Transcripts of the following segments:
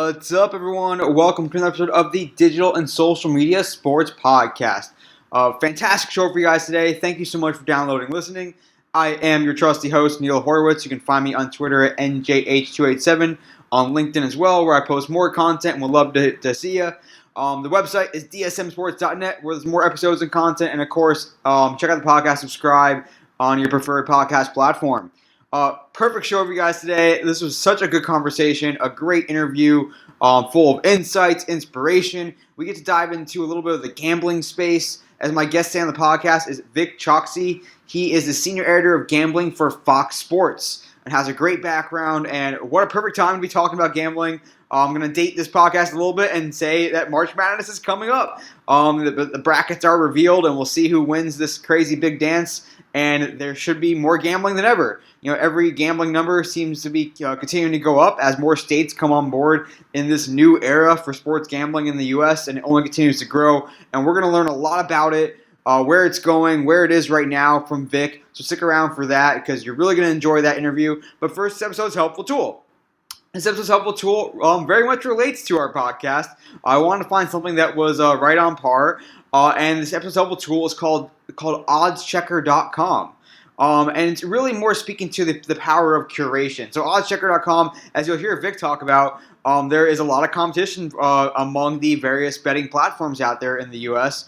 What's up, everyone? Welcome to another episode of the Digital and Social Media Sports Podcast. Fantastic show for you guys today. Thank you so much for downloading and listening. I am your trusty host, Neil Horowitz. You can find me on Twitter at NJH287, on LinkedIn as well, where I post more content and would love to see you. The website is dsmsports.net, where there's more episodes and content. And, of course, check out the podcast, subscribe on your preferred podcast platform. Perfect show for you guys today. This was such a good conversation, a great interview, full of insights, inspiration. We get to dive into a little bit of the gambling space. As my guest today on the podcast is Vic Chokshi. He is the senior editor of gambling for Fox Sports and has a great background. And what a perfect time to be talking about gambling. I'm going to date this podcast a little bit and say that March Madness is coming up. The brackets are revealed, and we'll see who wins this crazy big dance. And there should be more gambling than ever. You know, every gambling number seems to be continuing to go up as more states come on board in this new era for sports gambling in the U.S., and it only continues to grow. And we're going to learn a lot about it, where it's going, where it is right now from Vic. So stick around for that because you're really going to enjoy that interview. But first, this episode's helpful tool. This episode's helpful tool very much relates to our podcast. I wanted to find something that was right on par. And this episode's helpful tool is called oddschecker.com. And it's really more speaking to the power of curation. So oddschecker.com, as you'll hear Vic talk about, there is a lot of competition among the various betting platforms out there in the U.S.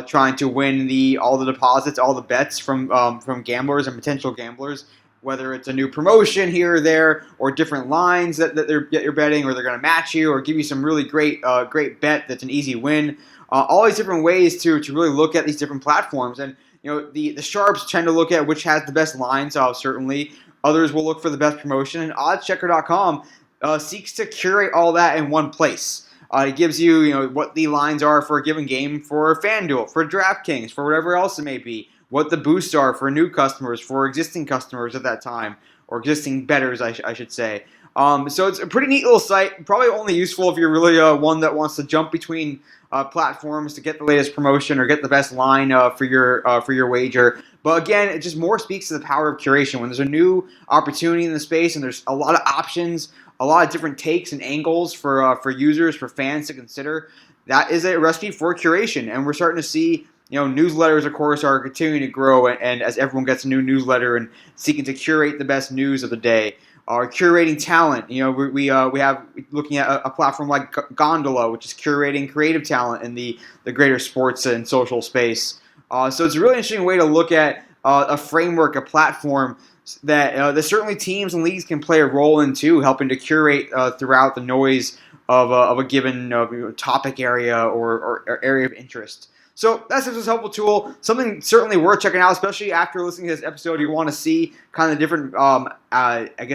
Trying to win all the deposits, all the bets from gamblers and potential gamblers, whether it's a new promotion here or there, or different lines that you're betting, or they're going to match you, or give you some really great bet that's an easy win. All these different ways to really look at these different platforms. And you know, the sharps tend to look at which has the best lines, certainly. Others will look for the best promotion. And oddschecker.com seeks to curate all that in one place. It gives you, what the lines are for a given game for FanDuel, for DraftKings, for whatever else it may be. What the boosts are for new customers, for existing customers at that time, or existing bettors, I should say. So it's a pretty neat little site. Probably only useful if you're really one that wants to jump between platforms to get the latest promotion or get the best line for your wager. But again, it just more speaks to the power of curation. When there's a new opportunity in the space and there's a lot of options, a lot of different takes and angles for users, for fans to consider, that is a recipe for curation. And we're starting to see, newsletters, of course, are continuing to grow, and as everyone gets a new newsletter and seeking to curate the best news of the day. Curating talent. We have looking at a platform like Gondola, which is curating creative talent in the greater sports and social space. So it's a really interesting way to look at a framework, a platform that certainly teams and leagues can play a role in too, helping to curate throughout the noise of a given topic area or area of interest. So that's just a helpful tool, something certainly worth checking out, especially after listening to this episode. You want to see kind of different,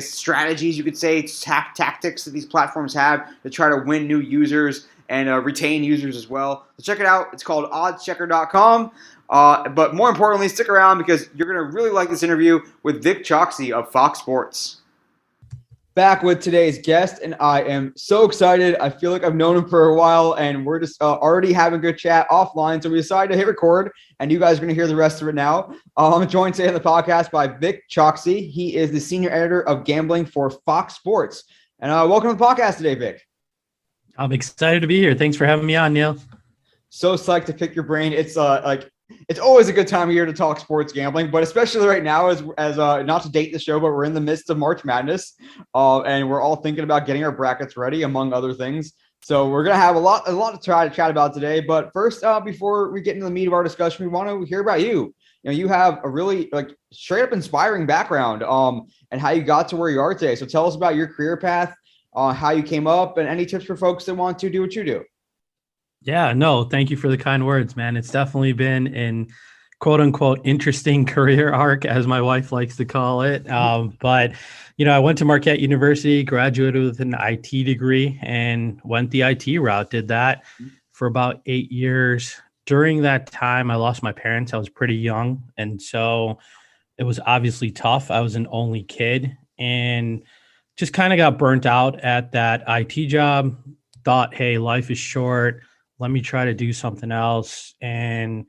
strategies, you could say, tactics that these platforms have to try to win new users and retain users as well. So check it out. It's called oddschecker.com. But more importantly, stick around because you're going to really like this interview with Vic Chokshi of Fox Sports. Back with today's guest, and I am so excited. I feel like I've known him for a while, and we're just already having a good chat offline, so we decided to hit record, and you guys are going to hear the rest of it now. I'm joined today on the podcast by Vic Chokshi. He is the senior editor of gambling for Fox Sports. And welcome to the podcast today, Vic. I'm excited to be here. Thanks for having me on, Neil. So psyched to pick your brain. It's always a good time of year to talk sports gambling, but especially right now as not to date the show, but we're in the midst of March Madness, and we're all thinking about getting our brackets ready, among other things. So we're going to have a lot to try to chat about today. But first, before we get into the meat of our discussion, we want to hear about you. You have a really straight up inspiring background, and how you got to where you are today. So tell us about your career path, how you came up, and any tips for folks that want to do what you do. Yeah, no, thank you for the kind words, man. It's definitely been an quote unquote interesting career arc, as my wife likes to call it. But, I went to Marquette University, graduated with an IT degree, and went the IT route, did that for about 8 years. During that time, I lost my parents. I was pretty young. And so it was obviously tough. I was an only kid and just kind of got burnt out at that IT job. Thought, hey, life is short. Let me try to do something else. And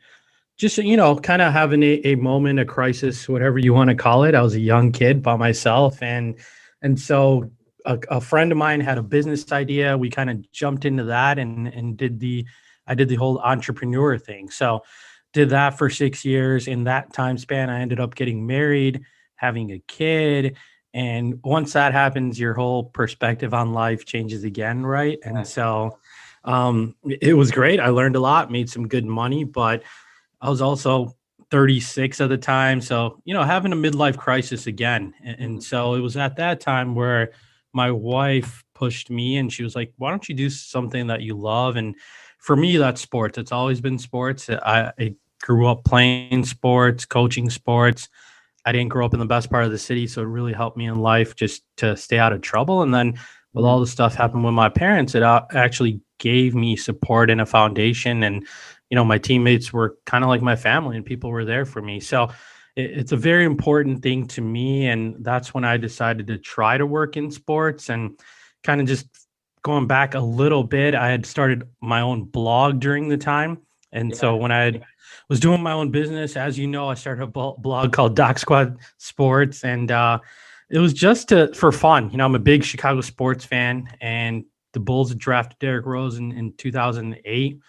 just, kind of having a moment, a crisis, whatever you want to call it. I was a young kid by myself. And so a friend of mine had a business idea. We kind of jumped into that and I did the whole entrepreneur thing. So did that for 6 years. In that time span, I ended up getting married, having a kid. And once that happens, your whole perspective on life changes again, right? And Yeah. so it was great. I learned a lot, made some good money, but I was also 36 at the time. So, having a midlife crisis again. And Mhm. so it was at that time where my wife pushed me and she was like, why don't you do something that you love? And for me, that's sports. It's always been sports. I grew up playing sports, coaching sports. I didn't grow up in the best part of the city, so it really helped me in life just to stay out of trouble. And then with Mhm. all the stuff happened with my parents, it actually gave me support and a foundation. And my teammates were kind of like my family, and people were there for me. So it's a very important thing to me, and that's when I decided to try to work in sports. And kind of just going back a little bit, I had started my own blog during the time, and Yeah. so when was doing my own business. As you know, I started a blog called Doc Squad Sports, and it was just for fun. I'm a big Chicago sports fan, and the Bulls had drafted Derrick Rose in 2008,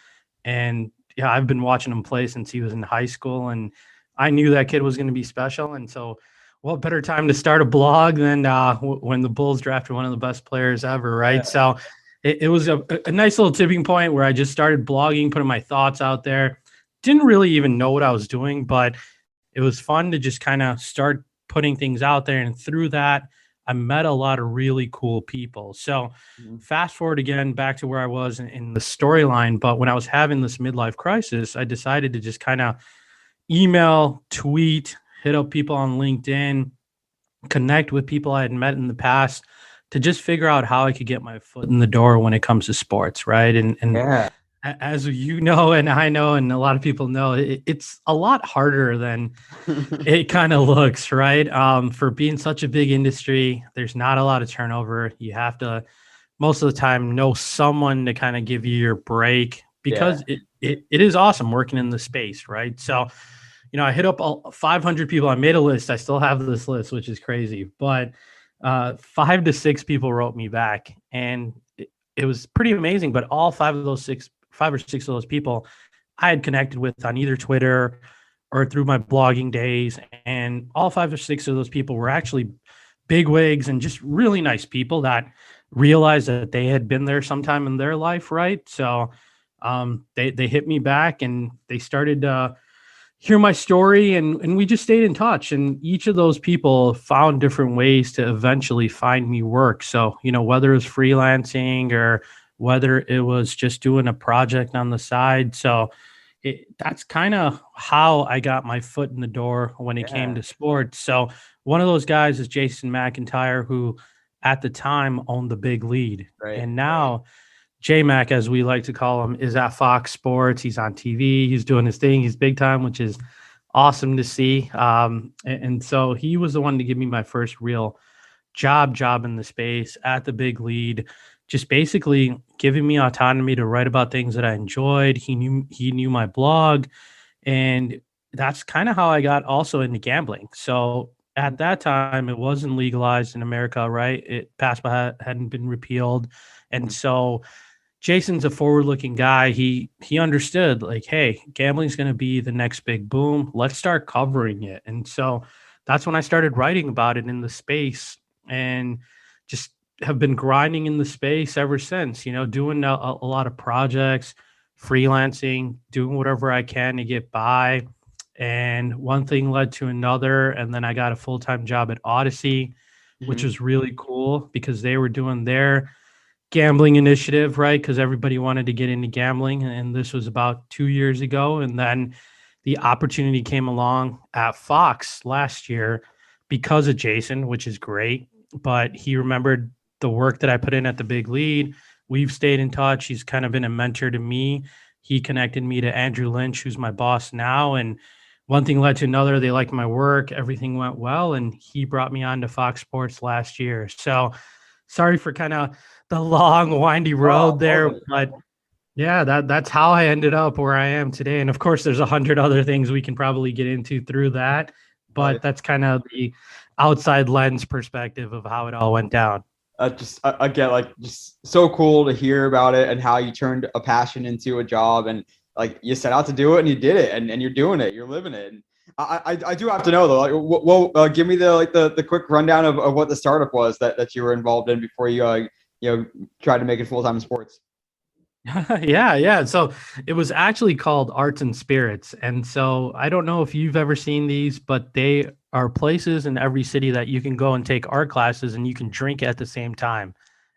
and yeah, I've been watching him play since he was in high school, and I knew that kid was going to be special. And so, what better time to start a blog than when the Bulls drafted one of the best players ever, right? Yeah. So it was a nice little tipping point where I just started blogging, putting my thoughts out there. Didn't really even know what I was doing, but it was fun to just kind of start putting things out there. And through that, I met a lot of really cool people. So Mhm. fast forward again back to where I was in the storyline. But when I was having this midlife crisis, I decided to just kind of email, tweet, hit up people on LinkedIn, connect with people I had met in the past to just figure out how I could get my foot in the door when it comes to sports, right? And Yeah. as you know, and I know, and a lot of people know, it's a lot harder than it kind of looks, right? For being such a big industry, there's not a lot of turnover. You have to most of the time know someone to kind of give you your break Yeah. because it is awesome working in the space, right? So, I hit up all 500 people. I made a list. I still have this list, which is crazy, but 5 to 6 people wrote me back, and it was pretty amazing. But all 5 or 6 of those people, I had connected with on either Twitter or through my blogging days, and all 5 or 6 of those people were actually bigwigs and just really nice people that realized that they had been there sometime in their life, right? So they hit me back and they started hear my story, and we just stayed in touch. And each of those people found different ways to eventually find me work. So, whether it was freelancing or whether it was just doing a project on the side. So that's kind of how I got my foot in the door when it came Yeah. to sports. So one of those guys is Jason McIntyre, who at the time owned the Big Lead. Right. And now J-Mac, as we like to call him, is at Fox Sports. He's on TV. He's doing his thing. He's big time, which is awesome to see. And so he was the one to give me my first real job in the space at the Big Lead, just basically giving me autonomy to write about things that I enjoyed. He knew my blog, and that's kind of how I got also into gambling. So at that time, it wasn't legalized in America, right? PASPA hadn't been repealed, and Mhm. so Jason's a forward-looking guy. He understood like, hey, gambling's going to be the next big boom. Let's start covering it. And so that's when I started writing about it in the space, and just have been grinding in the space ever since. Doing a lot of projects, freelancing, doing whatever I can to get by. And one thing led to another, and then I got a full-time job at Odyssey, which Mhm. was really cool because they were doing their gambling initiative, right? Because everybody wanted to get into gambling, and this was about 2 years ago. And then the opportunity came along at Fox last year because of Jason, which is great. But he remembered the work that I put in at the Big Lead. We've stayed in touch. He's kind of been a mentor to me. He connected me to Andrew Lynch, who's my boss now. And one thing led to another. They liked my work. Everything went well. And he brought me on to Fox Sports last year. So sorry for kind of the long, windy Oh, road there, totally. but yeah, that's how I ended up where I am today. And of course, there's 100 other things we can probably get into through that, Oh, yeah. but that's kind of the outside lens perspective of how it all went down. just again, like just so cool to hear about it and how you turned a passion into a job and like you set out to do it and you did it and you're doing it, you're living it. And I do have to know though, like, give me the the quick rundown of what the startup was that you were involved in before you tried to make it full time in sports. Yeah, yeah. So it was actually called Arts and Spirits. And so I don't know if you've ever seen these, but they are places in every city that you can go and take art classes and you can drink at the same time.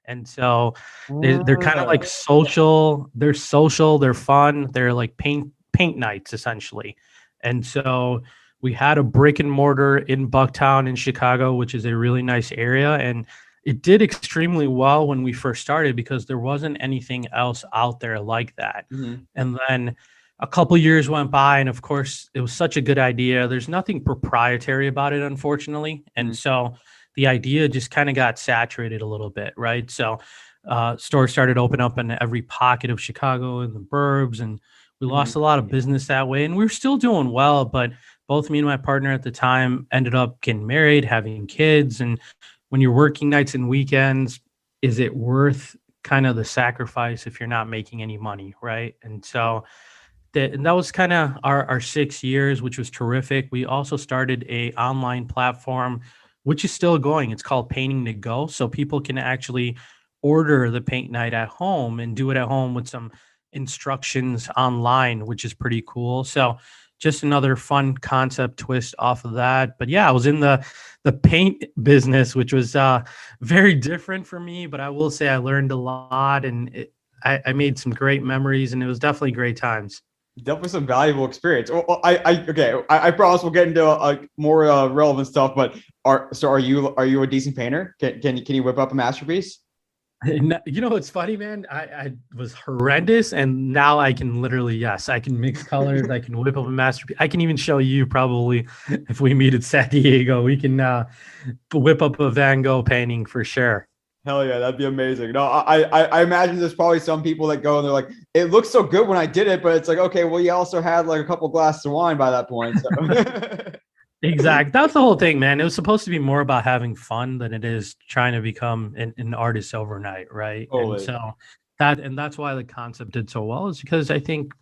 And so they're kind of like social, they're fun, they're like paint nights essentially. And so we had a brick and mortar in Bucktown in Chicago, which is a really nice area. And it did extremely well when we first started because there wasn't anything else out there like that. Mhm. And then a couple years went by, and of course, it was such a good idea. There's nothing proprietary about it, unfortunately. And Mhm. so the idea just kind of got saturated a little bit, right? So stores started opening up in every pocket of Chicago and the burbs, and we lost Mhm. a lot of business that way. And we were still doing well, but both me and my partner at the time ended up getting married, having kids, and when you're working nights and weekends, is it worth kind of the sacrifice if you're not making any money, right? And so that was kind of our 6 years, which was terrific. We also started a online platform, which is still going. It's called Painting to Go, so people can actually order the paint night at home and do it at home with some instructions online, which is pretty cool. So just another fun concept twist off of that. But yeah, I was in the paint business, which was very different for me. But I will say I learned a lot, and I made some great memories, and it was definitely great times. Definitely some valuable experience. Well, okay. I promise we'll get into more relevant stuff. But are you a decent painter? Can you whip up a masterpiece? You know what's funny, man? I was horrendous, and now I can literally, yes, I can mix colors. I can whip up a masterpiece. I can even show you probably if we meet at San Diego, we can whip up a Van Gogh painting for sure. Hell yeah, that'd be amazing. No, I imagine there's probably some people that go and they're like, it looks so good when I did it, but it's like, okay, well, you also had like a couple glasses of wine by that point. So Exactly. That's the whole thing, man. It was supposed to be more about having fun than it is trying to become an artist overnight, right? And totally. so that's why the concept did so well, is because I think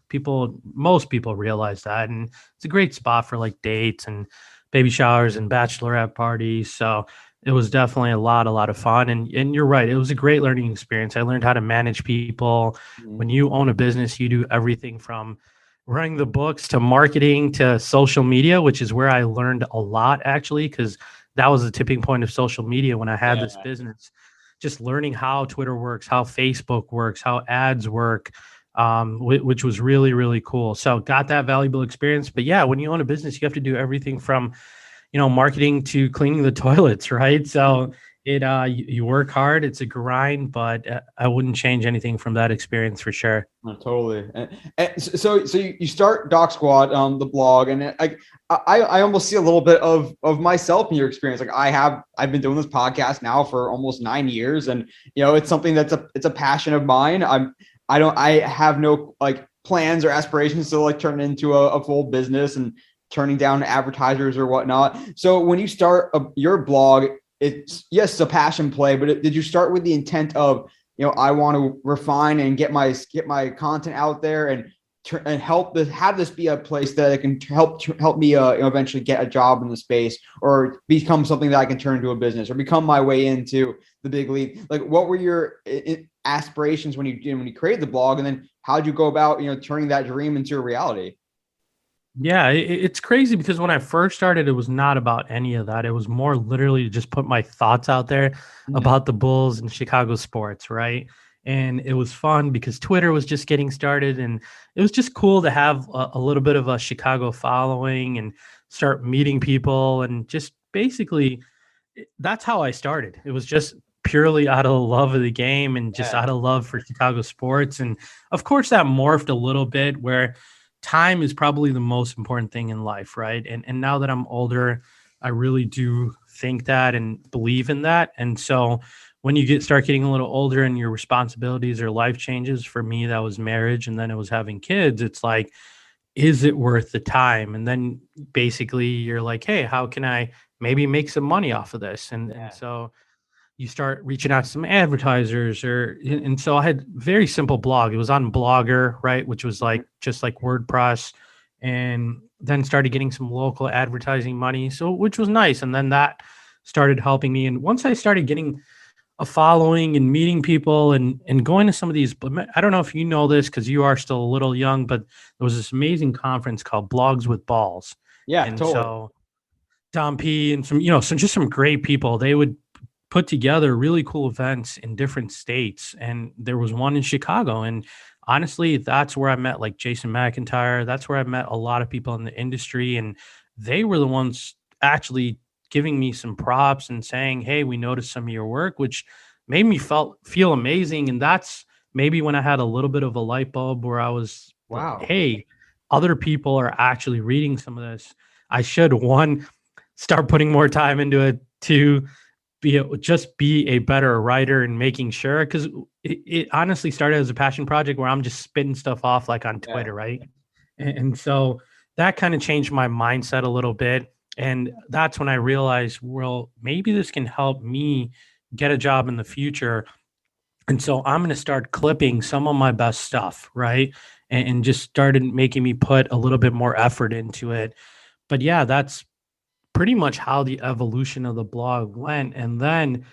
most people realize that, and it's a great spot for like dates and baby showers and bachelorette parties. So it was definitely a lot of fun. And you're right, it was a great learning experience. I learned how to manage people. Mhm. When you own a business, you do everything from running the books to marketing to social media, which is where I learned a lot actually, because that was the tipping point of social media when I had this Yeah. business. Just learning how Twitter works, how Facebook works, how ads work, which was really, really cool. So got that valuable experience. But yeah, when you own a business, you have to do everything from marketing to cleaning the toilets, right? So you work hard, it's a grind, but I wouldn't change anything from that experience for sure. No, totally. So you start Doc Squad on the blog, and I almost see a little bit of myself in your experience. Like I've been doing this podcast now for almost 9 years, and it's something it's a passion of mine. I have no like plans or aspirations to like turn it into a full business and turning down advertisers or whatnot. So when you start your blog, it's yes, it's a passion play, but did you start with the intent of I want to refine and get my content out there and have this be a place that it can help me eventually get a job in the space or become something that I can turn into a business or become my way into the big league. Like, what were your aspirations when you created the blog, and then how did you go about turning that dream into a reality? Yeah, it's crazy because when I first started, it was not about any of that. It was more literally to just put my thoughts out there Mhm. about the Bulls and Chicago sports, right? And it was fun because Twitter was just getting started, and it was just cool to have a little bit of a Chicago following and start meeting people, and just basically that's how I started. It was just purely out of love of the game and just Yeah. out of love for Chicago sports. And of course, that morphed a little bit where time is probably the most important thing in life, right? And now that I'm older, I really do think that and believe in that. And so when you start getting a little older and your responsibilities or life changes, for me, that was marriage, and then it was having kids. It's like, is it worth the time? And then basically you're like, hey, how can I maybe make some money off of this? And Yeah. so you start reaching out to some advertisers and so I had very simple blog. It was on Blogger, right? Which was like just like WordPress, and then started getting some local advertising money. So which was nice. And then that started helping me. And once I started getting a following and meeting people and going to some of these, I don't know if you know this because you are still a little young, but there was this amazing conference called Blogs with Balls. Yeah, And totally. so Dom P and some, just some great people. They would put together really cool events in different states. And there was one in Chicago. And honestly, that's where I met like Jason McIntyre. That's where I met a lot of people in the industry. And they were the ones actually giving me some props and saying, "Hey, we noticed some of your work," which made me feel amazing. And that's maybe when I had a little bit of a light bulb where I was like, Wow. "Hey, other people are actually reading some of this. I should, one, start putting more time into it, two, just be a better writer and making sure," because it honestly started as a passion project where I'm just spitting stuff off like on Yeah. Twitter, right? And so that kind of changed my mindset a little bit. And that's when I realized, well, maybe this can help me get a job in the future. And so I'm going to start clipping some of my best stuff, right? And just started making me put a little bit more effort into it. But yeah, that's pretty much how the evolution of the blog went. And then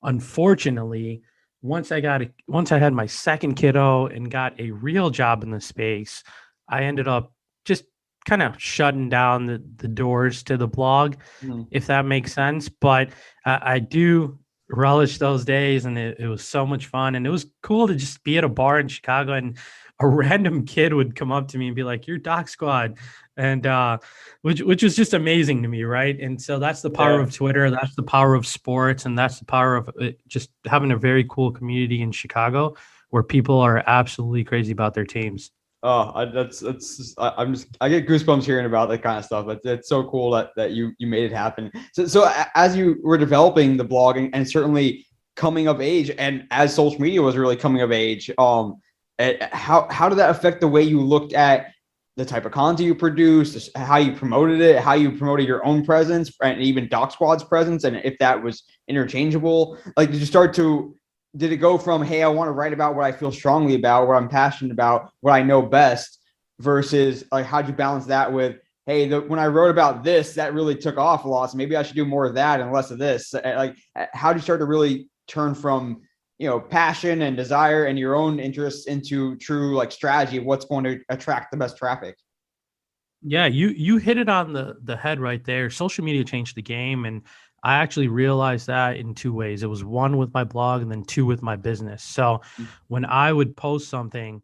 unfortunately, once I had my second kiddo and got a real job in the space, I ended up just kind of shutting down the doors to the blog, Mhm. if that makes sense. But I do relish those days, and it was so much fun. And it was cool to just be at a bar in Chicago, and a random kid would come up to me and be like, "You're Doc Squad." And which was just amazing to me, right? And so that's the power Yeah. of Twitter, that's the power of sports, and that's the power of just having a very cool community in Chicago where people are absolutely crazy about their teams. Oh, I'm just I get goosebumps hearing about that kind of stuff. It's so cool that you made it happen. So as you were developing the blogging and certainly coming of age, and as social media was really coming of age, how did that affect the way you looked at the type of content you produced, how you promoted it, how you promoted your own presence, and even Doc Squad's presence, and if that was interchangeable? Like, did it go from, hey, I want to write about what I feel strongly about, what I'm passionate about, what I know best, versus like, how'd you balance that with, hey, when I wrote about this, that really took off a lot, so maybe I should do more of that and less of this? Like, how do you start to really turn from, passion and desire and your own interests into true like strategy of what's going to attract the best traffic? Yeah, you hit it on the head right there. Social media changed the game, and I actually realized that in two ways. It was one with my blog, and then two with my business. So when I would post something,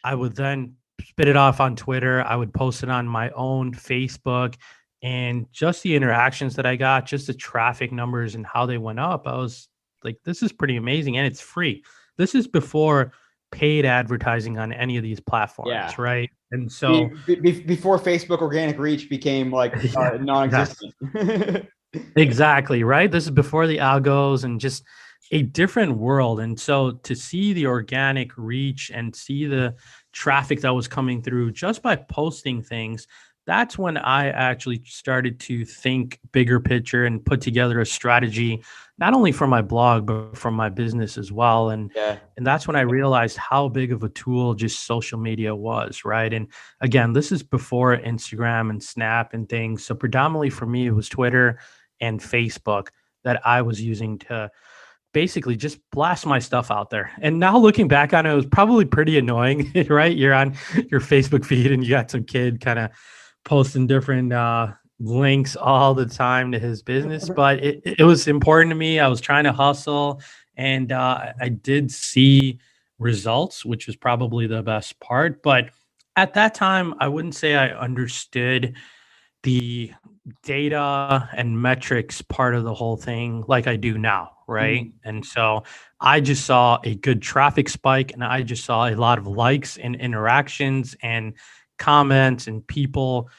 I would then spit it off on Twitter. I would post it on my own Facebook, and just the interactions that I got, just the traffic numbers and how they went up. I was like, this is pretty amazing, and it's free. This is before paid advertising on any of these Yeah. platforms, right? And so Before Facebook organic reach became like yeah, yes. non-existent. Exactly, right? This is before the algos and just a different world. And so to see the organic reach and see the traffic that was coming through just by posting things, that's when I actually started to think bigger picture and put together a strategy, not only for my blog, but for my business as well. Yeah. And that's when I realized how big of a tool just social media was, right? And again, this is before Instagram and Snap and things. So predominantly for me, it was Twitter and Facebook that I was using to basically just blast my stuff out there. And now looking back on it, it was probably pretty annoying, right? You're on your Facebook feed and you got some kid kind of posting different links all the time to his business, but it was important to me. I was trying to hustle, and I did see results, which was probably the best part. But at that time, I wouldn't say I understood the data and metrics part of the whole thing like I do now, right? Mhm. And so I just saw a good traffic spike, and I just saw a lot of likes and interactions and comments and people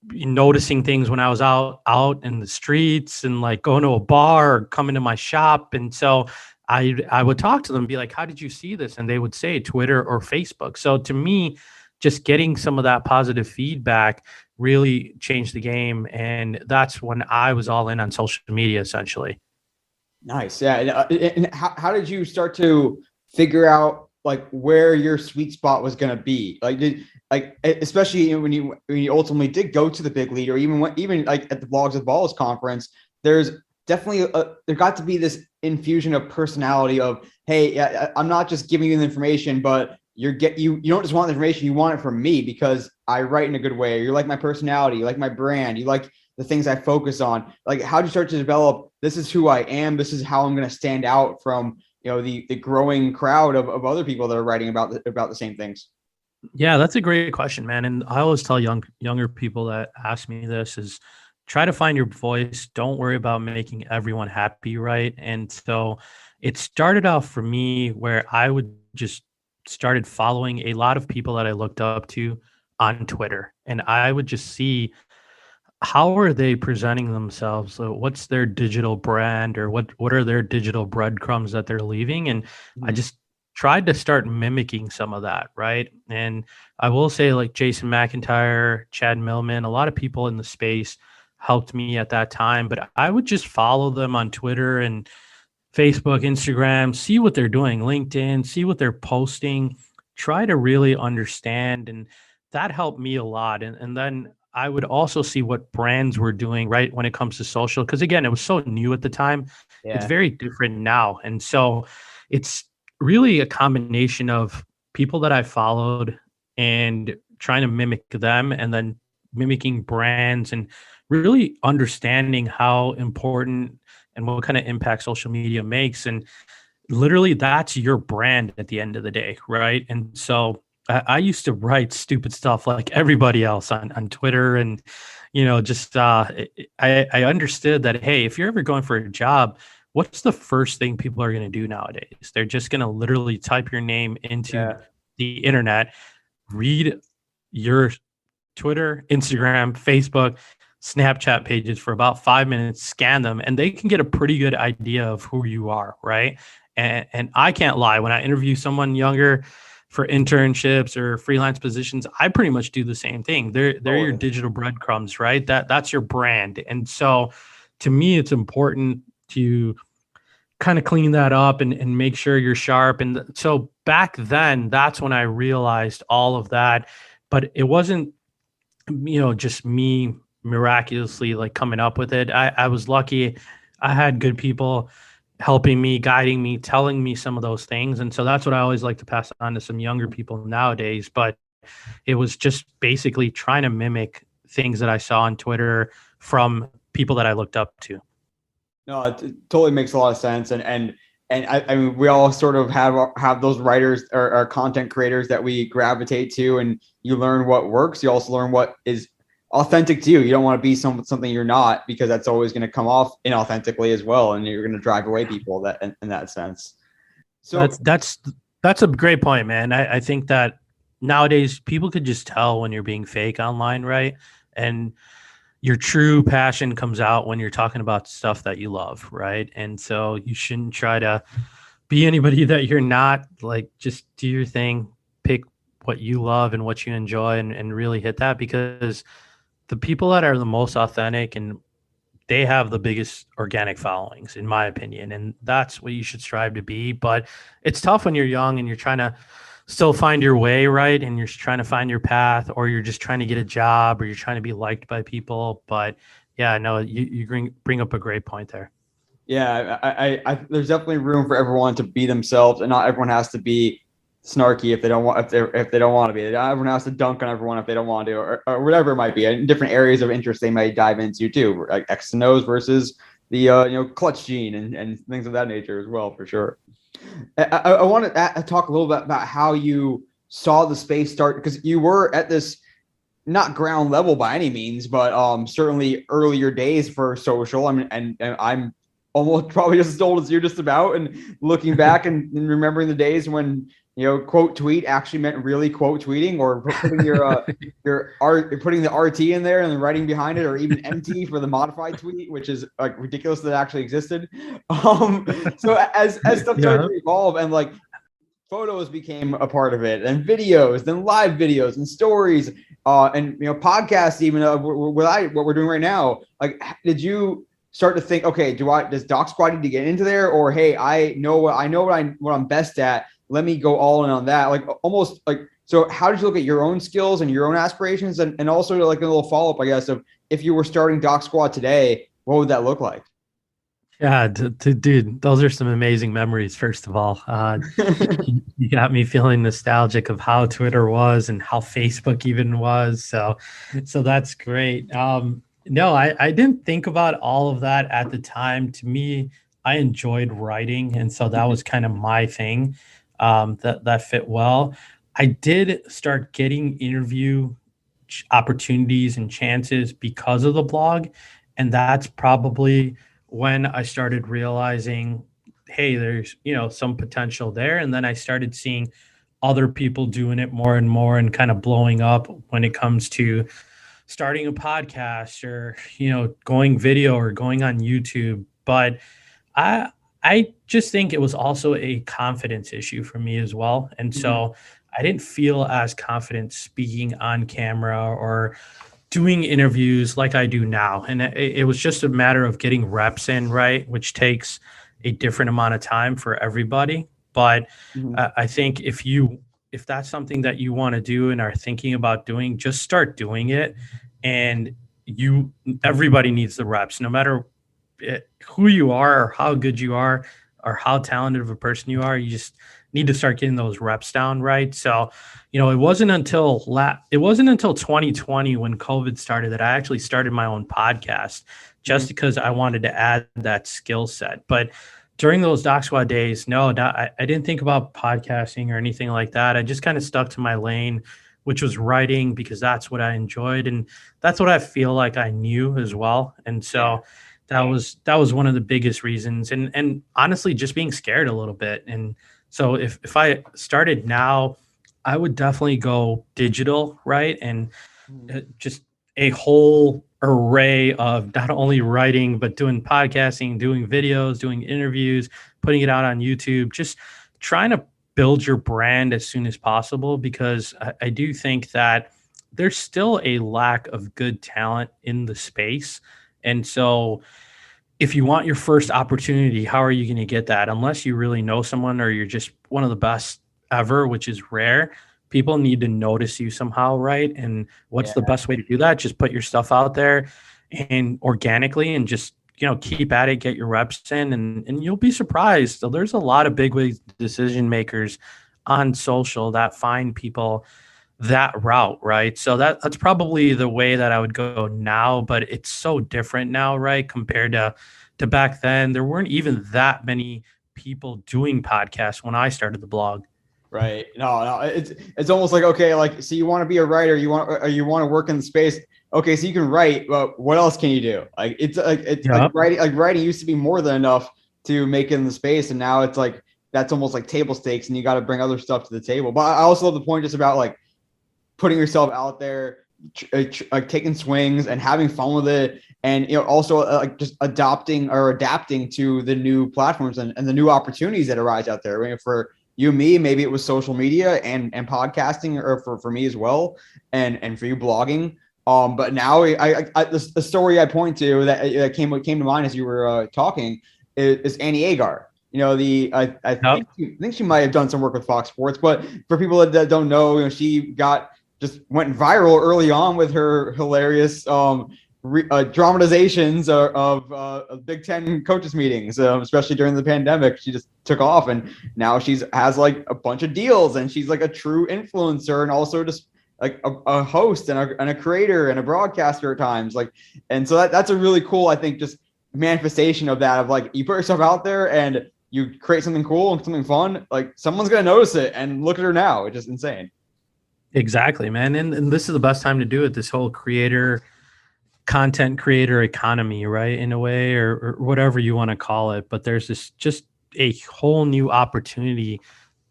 noticing things when I was out in the streets and like going to a bar or coming to my shop. And so I would talk to them and be like, "How did you see this?" And they would say Twitter or Facebook. So to me, just getting some of that positive feedback really changed the game. And that's when I was all in on social media essentially. Nice. Yeah. And how did you start to figure out like where your sweet spot was going to be? Especially when you ultimately did go to the big league, or even like at the Blogs with Balls conference, there's definitely there got to be this infusion of personality of, hey, I'm not just giving you the information, but you don't just want the information, you want it from me because I write in a good way. You like my personality, you like my brand, you like the things I focus on. Like, how do you start to develop, this is who I am, this is how I'm going to stand out from, the growing crowd of other people that are writing about the same things? Yeah, that's a great question, man. And I always tell younger people that ask me this is try to find your voice. Don't worry about making everyone happy, right? And so it started off for me where I would just started following a lot of people that I looked up to on Twitter. And I would just see how are they presenting themselves? So what's their digital brand, or what are their digital breadcrumbs that they're leaving? And I Mhm. just tried to start mimicking some of that, right? And I will say, like Jason McIntyre, Chad Millman, a lot of people in the space helped me at that time, but I would just follow them on Twitter and Facebook, Instagram, see what they're doing, LinkedIn, see what they're posting, try to really understand. And that helped me a lot. And then I would also see what brands were doing, right, when it comes to social. Because again, it was so new at the time. It's Yeah. very different now. And so it's really a combination of people that I followed and trying to mimic them, and then mimicking brands and really understanding how important and what kind of impact social media makes. And literally, that's your brand at the end of the day, right? And so I used to write stupid stuff like everybody else on Twitter, and just I understood that, hey, if you're ever going for a job, what's the first thing people are going to do nowadays? They're just going to literally type your name into Yeah. the internet, read your Twitter, Instagram, Facebook, Snapchat pages for about 5 minutes, scan them, and they can get a pretty good idea of who you are, right? And I can't lie, when I interview someone younger for internships or freelance positions, I pretty much do the same thing. They're your Totally. digital breadcrumbs, right? That's your brand. And so to me, it's important to kind of clean that up and make sure you're sharp. And so back then, that's when I realized all of that. But it wasn't just me miraculously like coming up with it. I was lucky. I had good people helping me, guiding me, telling me some of those things. And so that's what I always like to pass on to some younger people nowadays. But it was just basically trying to mimic things that I saw on Twitter from people that I looked up to. No, it totally makes a lot of sense, and I mean, we all sort of have those writers or content creators that we gravitate to, and you learn what works. You also learn what is authentic to you. You don't want to be something you're not, because that's always going to come off inauthentically as well, and you're going to drive away people that in that sense. So That's a great point, man. I think that nowadays people could just tell when you're being fake online, right? And your true passion comes out when you're talking about stuff that you love, right? And so you shouldn't try to be anybody that you're not. Like, just do your thing, pick what you love and what you enjoy, and really hit that, because the people that are the most authentic, and they have the biggest organic followings, in my opinion. And that's what you should strive to be. But it's tough when you're young and you're trying to still find your way, right? And you're trying to find your path, or you're just trying to get a job, or you're trying to be liked by people. But yeah, no, you bring up a great point there. yeah, there's definitely room for everyone to be themselves, and not everyone has to be snarky if they don't want if they don't want to be. Not everyone has to dunk on everyone if they don't want to, or whatever it might be. In different areas of interest they may dive into too, like X and O's versus the clutch gene and things of that nature as well, for sure. I want to talk a little bit about how you saw the space start, because you were at this, not ground level by any means, but certainly earlier days for social. I mean, and I'm almost probably just as old as you, just about. And looking back and remembering the days when quote tweet actually meant really quote tweeting, or putting your art, putting the RT in there and then writing behind it, or even MT for the modified tweet, which is like ridiculous that it actually existed. So as stuff started Yeah. to evolve, and like photos became a part of it, and videos, then live videos and stories, and podcasts, even what we're doing right now. Like, did you start to think, okay, does Doc Squad need to get into there, or hey, what I'm best at. Let me go all in on that. Like almost like so. How did you look at your own skills and your own aspirations, and also like a little follow up, I guess, of if you were starting Doc Squad today, what would that look like? Yeah, dude, those are some amazing memories. First of all, you got me feeling nostalgic of how Twitter was and how Facebook even was. So that's great. No, I didn't think about all of that at the time. To me, I enjoyed writing, and so that was kind of my thing. That fit well. I did start getting interview opportunities and chances because of the blog, and that's probably when I started realizing, hey, there's, some potential there. And then I started seeing other people doing it more and more and kind of blowing up when it comes to starting a podcast or, going video or going on YouTube. But I I just think it was also a confidence issue for me as well. And Mhm. so I didn't feel as confident speaking on camera or doing interviews like I do now. And it was just a matter of getting reps in, right? Which takes a different amount of time for everybody. But Mhm. I think if that's something that you want to do and are thinking about doing, just start doing it. And you everybody needs the reps, no matter who you are or how good you are or how talented of a person you are. You just need to start getting those reps down, right? So it wasn't until 2020 when COVID started that I actually started my own podcast, just Mhm. because I wanted to add that skill set. But during those Doc Squad days, no, I didn't think about podcasting or anything like that. I just kind of stuck to my lane, which was writing, because that's what I enjoyed and that's what I feel like I knew as well. And Yeah. so that was one of the biggest reasons, and honestly just being scared a little bit. And so if I started now, I would definitely go digital, right? And Mhm. just a whole array of not only writing, but doing podcasting, doing videos, doing interviews, putting it out on YouTube, just trying to build your brand as soon as possible, because I do think that there's still a lack of good talent in the space. And so if you want your first opportunity, how are you going to get that? Unless you really know someone or you're just one of the best ever, which is rare. People need to notice you somehow, right? And what's Yeah. the best way to do that? Just put your stuff out there and organically, and just, keep at it, get your reps in, and you'll be surprised. So there's a lot of big wig decision makers on social that find people that route, right? So that's probably the way that I would go now, but it's so different now, right? Compared to back then. There weren't even that many people doing podcasts when I started the blog. Right. No, no. It's almost like, okay, like so you want to be a writer, you want to work in the space. Okay, so you can write, but what else can you do? It's like Yeah. writing used to be more than enough to make it in the space, and now it's like that's almost like table stakes, and you got to bring other stuff to the table. But I also love the point just about like putting yourself out there, like taking swings and having fun with it, and also like just adapting to the new platforms and the new opportunities that arise out there. I mean, for you and me, maybe it was social media and podcasting, or for me as well, and for you blogging. But now the story I point to that came to mind as you were talking is Annie Agar. Yep. I think she might have done some work with Fox Sports, but for people that don't know, she just went viral early on with her hilarious dramatizations of Big Ten coaches meetings, especially during the pandemic. She just took off, and now has like a bunch of deals, and she's like a true influencer, and also just like a host and a creator and a broadcaster at times. Like, and so that's a really cool, I think, just manifestation of that, of like you put yourself out there and you create something cool and something fun, like someone's gonna notice it, and look at her now. It's just insane. Exactly, man. And this is the best time to do it. This whole content creator economy, right? In a way, or whatever you want to call it. But there's this just a whole new opportunity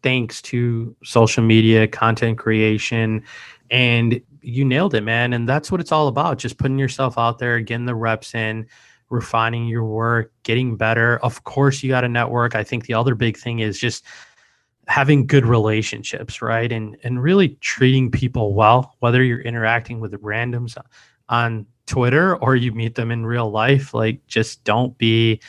thanks to social media, content creation, and you nailed it, man. And that's what it's all about. Just putting yourself out there, getting the reps in, refining your work, getting better. Of course, you got to network. I think the other big thing is just having good relationships, right? And really treating people well, whether you're interacting with randoms on Twitter or you meet them in real life, like just don't be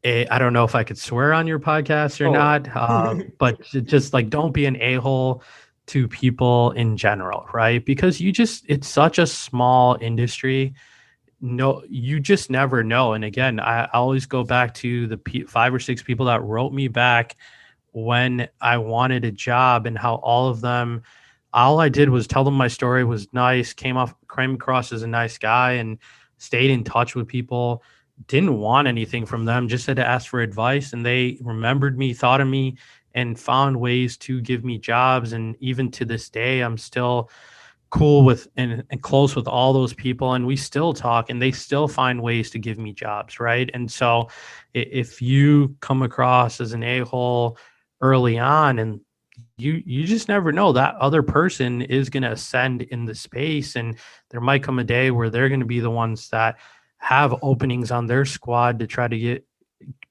I don't know if I could swear on your podcast or Oh, not, but just like don't be an a-hole to people in general, right? Because it's such a small industry. No, you just never know. And again, I always go back to the 5 or 6 people that wrote me back when I wanted a job, and how all I did was tell them my story was nice, came across as a nice guy, and stayed in touch with people. Didn't want anything from them, just had to ask for advice, and they remembered me, thought of me, and found ways to give me jobs. And even to this day, I'm still cool with and close with all those people, and we still talk, and they still find ways to give me jobs, right? And so if you come across as an a-hole early on, and you just never know, that other person is going to ascend in the space, and there might come a day where they're going to be the ones that have openings on their squad to try to get,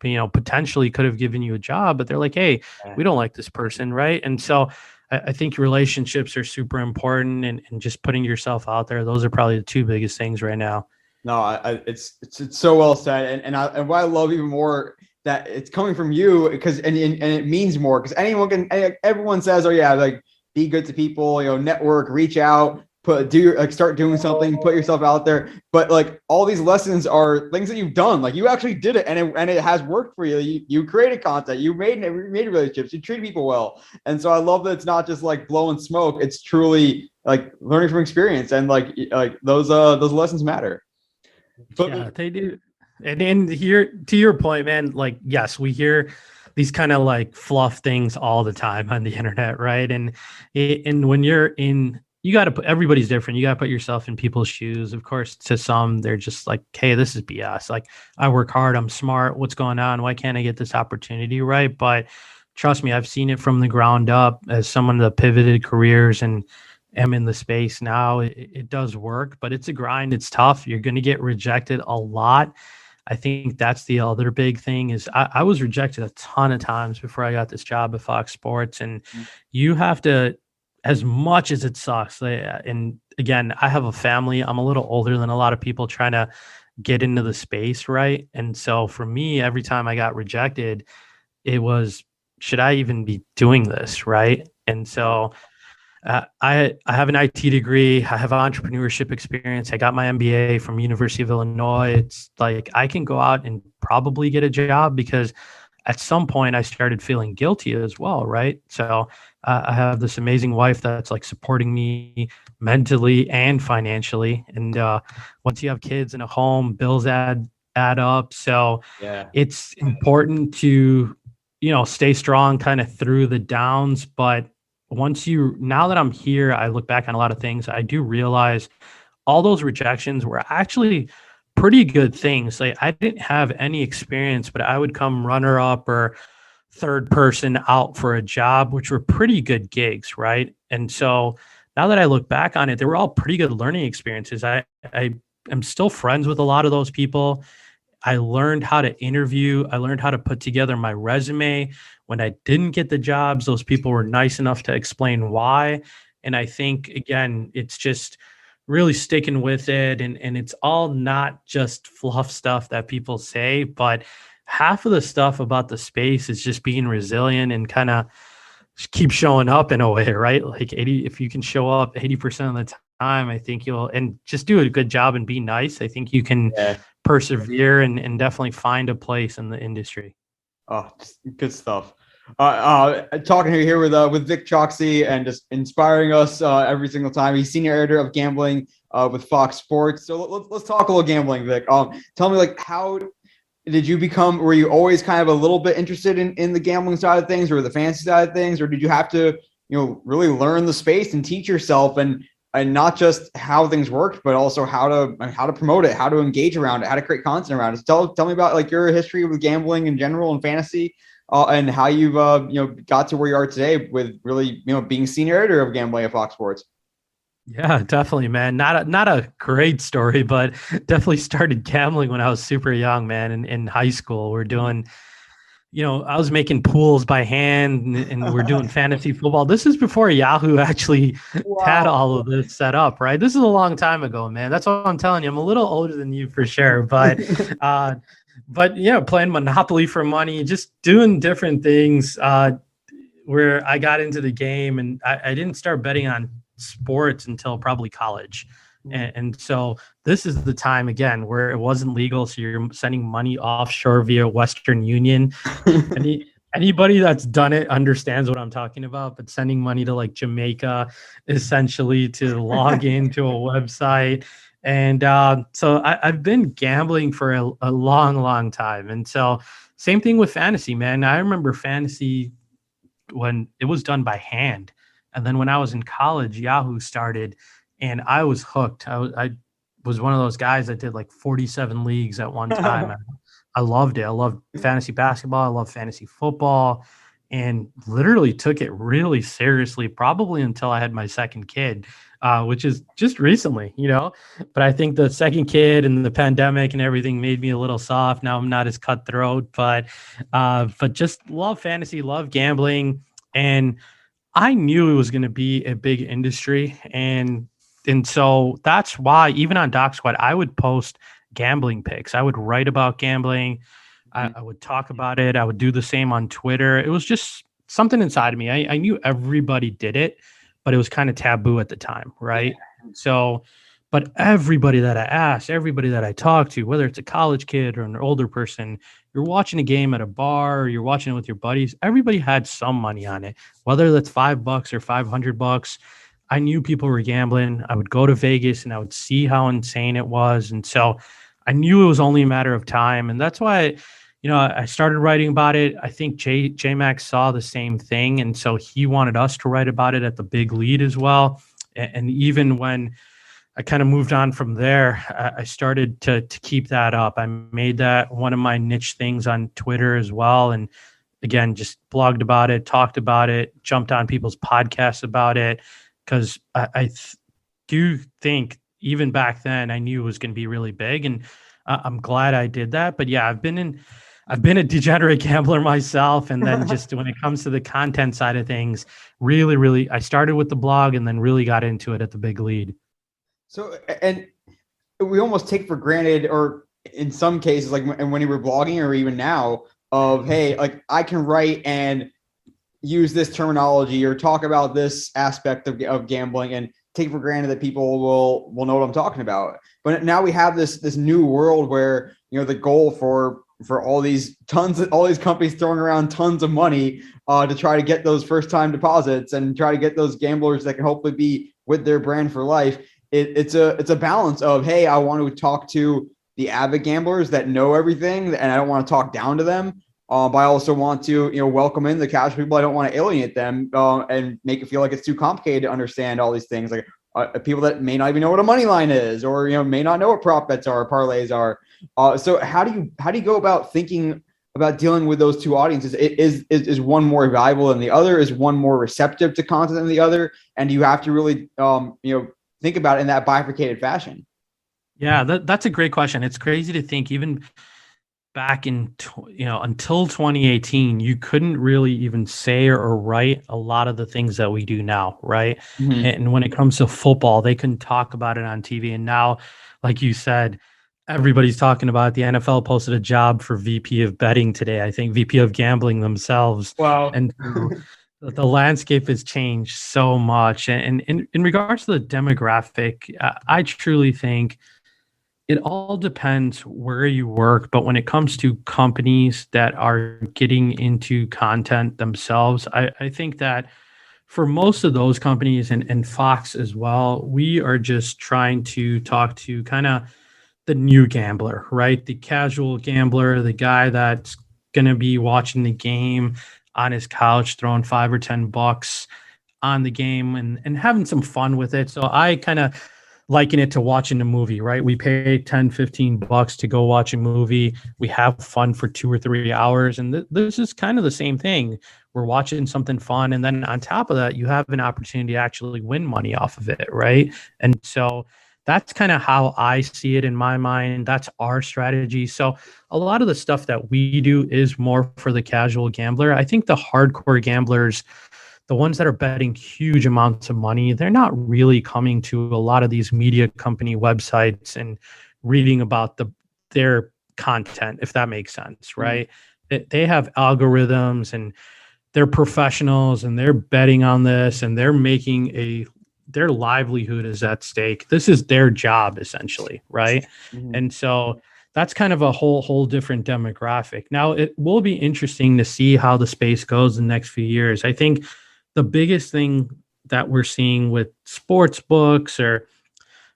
potentially could have given you a job, but they're like, hey, we don't like this person, right? And so I think relationships are super important, and just putting yourself out there. Those are probably the 2 biggest things right now. no, it's so well said, and what I love even more that it's coming from you, because and it means more, because everyone says, oh yeah, like be good to people, network, reach out, start doing something, put yourself out there. But like all these lessons are things that you've done, like you actually did it, and it has worked for you. You created content, you made relationships, you treated people well, and so I love that it's not just like blowing smoke. It's truly like learning from experience, and like those lessons matter. But Yeah, they do. And here, to your point, man, like, yes, we hear these kind of like fluff things all the time on the internet, right? And when you're in, you got to put, everybody's different. You got to put yourself in people's shoes. Of course, to some, they're just like, hey, this is BS. Like, I work hard, I'm smart. What's going on? Why can't I get this opportunity, right? But trust me, I've seen it from the ground up as someone that pivoted careers and am in the space now. It does work, but it's a grind. It's tough. You're going to get rejected a lot. I think that's the other big thing is I was rejected a ton of times before I got this job at Fox Sports. And you have to, as much as it sucks, and again, I have a family. I'm a little older than a lot of people trying to get into the space, right? And so for me, every time I got rejected, it was, should I even be doing this, right? And so I have an IT degree. I have entrepreneurship experience. I got my MBA from University of Illinois. It's like I can go out and probably get a job, because at some point I started feeling guilty as well, right? So I have this amazing wife that's like supporting me mentally and financially. And once you have kids and a home, bills add up. So yeah, it's important to stay strong kind of through the downs. But now that I'm here, I look back on a lot of things. I do realize all those rejections were actually pretty good things. Like, I didn't have any experience, but I would come runner up or third person out for a job, which were pretty good gigs, right? And so now that I look back on it, they were all pretty good learning experiences. I am still friends with a lot of those people. I learned how to interview. I learned how to put together my resume. When I didn't get the jobs, those people were nice enough to explain why. And I think, again, it's just really sticking with it. And it's all not just fluff stuff that people say, but half of the stuff about the space is just being resilient and kind of keep showing up in a way, right? Like if you can show up 80% of the time, I think and just do a good job and be nice. I think you can yeah. persevere and definitely find a place in the industry. Oh, just good stuff. Talking here with Vic Chokshi, and just inspiring us every single time. He's senior editor of gambling with Fox Sports. So let's talk a little gambling, Vic. Tell me, like, how did you were you always kind of a little bit interested in the gambling side of things or the fantasy side of things, or did you have to really learn the space and teach yourself, and not just how things worked, but also how to promote it, how to engage around it, how to create content around it? Tell me about like your history with gambling in general and fantasy, and how you've got to where you are today with really being senior editor of gambling at Fox Sports. Yeah, definitely, man. Not a great story, but definitely started gambling when I was super young, man. In high school, we're doing I was making pools by hand and we're doing fantasy football. This is before Yahoo actually had Wow. all of this set up, right? This is a long time ago, man. That's what I'm telling you. I'm a little older than you for sure, uh, but yeah, playing Monopoly for money, just doing different things. Where I got into the game and I didn't start betting on sports until probably college. And so this is the time again where it wasn't legal. So you're sending money offshore via Western Union. Anybody that's done it understands what I'm talking about, but sending money to like Jamaica essentially to log into a website. And so I've been gambling for a long, long time. And so same thing with fantasy, man. I remember fantasy when it was done by hand. And then when I was in college, Yahoo started and I was hooked. I was one of those guys that did like 47 leagues at one time. I loved it. I loved fantasy basketball. I love fantasy football and literally took it really seriously, probably until I had my second kid, which is just recently. But I think the second kid and the pandemic and everything made me a little soft. Now I'm not as cutthroat, but just love fantasy, love gambling. And I knew it was going to be a big industry. And so that's why even on Doc Squad, I would post gambling picks. I would write about gambling. I would talk about it. I would do the same on Twitter. It was just something inside of me. I knew everybody did it, but it was kind of taboo at the time, right? So, but everybody that I asked, everybody that I talked to, whether it's a college kid or an older person, you're watching a game at a bar, or you're watching it with your buddies, everybody had some money on it, whether that's $5 or $500. I knew people were gambling. I would go to Vegas and I would see how insane it was. And so I knew it was only a matter of time. And that's why, I started writing about it. I think J Max saw the same thing. And so he wanted us to write about it at the Big Lead as well. And even when I kind of moved on from there, I started to keep that up. I made that one of my niche things on Twitter as well. And again, just blogged about it, talked about it, jumped on people's podcasts about it. Because I do think even back then I knew it was going to be really big, and I'm glad I did that. But yeah, I've been a degenerate gambler myself, and then just when it comes to the content side of things, really, really, I started with the blog and then really got into it at the Big Lead. So, and we almost take for granted, or in some cases, like when you were blogging or even now, of, hey, like I can write and use this terminology or talk about this aspect of gambling and take for granted that people will know what I'm talking about. But now we have this new world where, the goal for all these companies throwing around tons of money to try to get those first time deposits and try to get those gamblers that can hopefully be with their brand for life. It's a balance of, hey, I want to talk to the avid gamblers that know everything and I don't want to talk down to them. But I also want to, welcome in the casual people. I don't want to alienate them and make it feel like it's too complicated to understand all these things. Like people that may not even know what a money line is, or may not know what prop bets are, or parlays are. So how do you go about thinking about dealing with those two audiences? Is one more valuable than the other? Is one more receptive to content than the other? And you have to really think about it in that bifurcated fashion. Yeah, that's a great question. It's crazy to think even back in until 2018 you couldn't really even say or write a lot of the things that we do now, right? And when it comes to football, they couldn't talk about it on TV, and now, like you said, everybody's talking about it. The NFL posted a job for VP of betting today, I think VP of gambling themselves. Wow. And so the landscape has changed so much. And in regards to the demographic, I truly think it all depends where you work, but when it comes to companies that are getting into content themselves, I think that for most of those companies and Fox as well, we are just trying to talk to kind of the new gambler, right? The casual gambler, the guy that's going to be watching the game on his couch, throwing $5 or $10 on the game and having some fun with it. So I kind of liken it to watching a movie, right? We pay 10, $15 to go watch a movie. We have fun for 2 or 3 hours. And this is kind of the same thing. We're watching something fun. And then on top of that, you have an opportunity to actually win money off of it, right? And so that's kind of how I see it in my mind. That's our strategy. So a lot of the stuff that we do is more for the casual gambler. I think the hardcore gamblers, the ones that are betting huge amounts of money, they're not really coming to a lot of these media company websites and reading about their content, if that makes sense, Mhm. right? They have algorithms and they're professionals and they're betting on this and they're making their livelihood is at stake. This is their job essentially, right? Mhm. And so that's kind of a whole different demographic. Now it will be interesting to see how the space goes in the next few years. I think the biggest thing that we're seeing with sports books or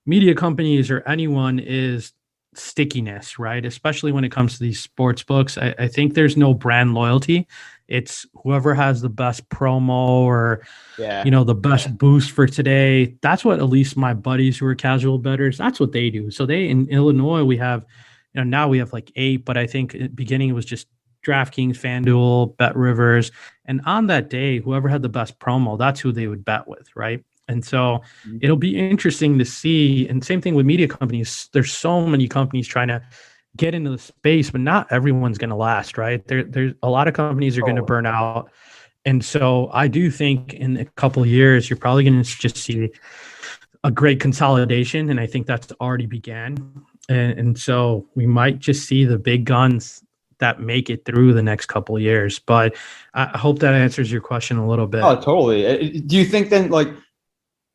media companies or anyone is stickiness, right? Especially when it comes to these sports books. I think there's no brand loyalty. It's whoever has the best promo or, Yeah. the best boost for today. That's what at least my buddies who are casual bettors, that's what they do. So they in Illinois, we have, now we have like 8, but I think at the beginning it was just DraftKings, FanDuel, Bet Rivers. And on that day, whoever had the best promo, that's who they would bet with, right? And so Mhm. it'll be interesting to see. And same thing with media companies. There's so many companies trying to get into the space, but not everyone's going to last, right? There's a lot of companies are going to Totally. burn out. And so I do think in a couple of years, you're probably going to just see a great consolidation. And I think that's already began. And so we might just see the big guns that make it through the next couple of years. But I hope that answers your question a little Oh, bit. totally. Do you think then, like,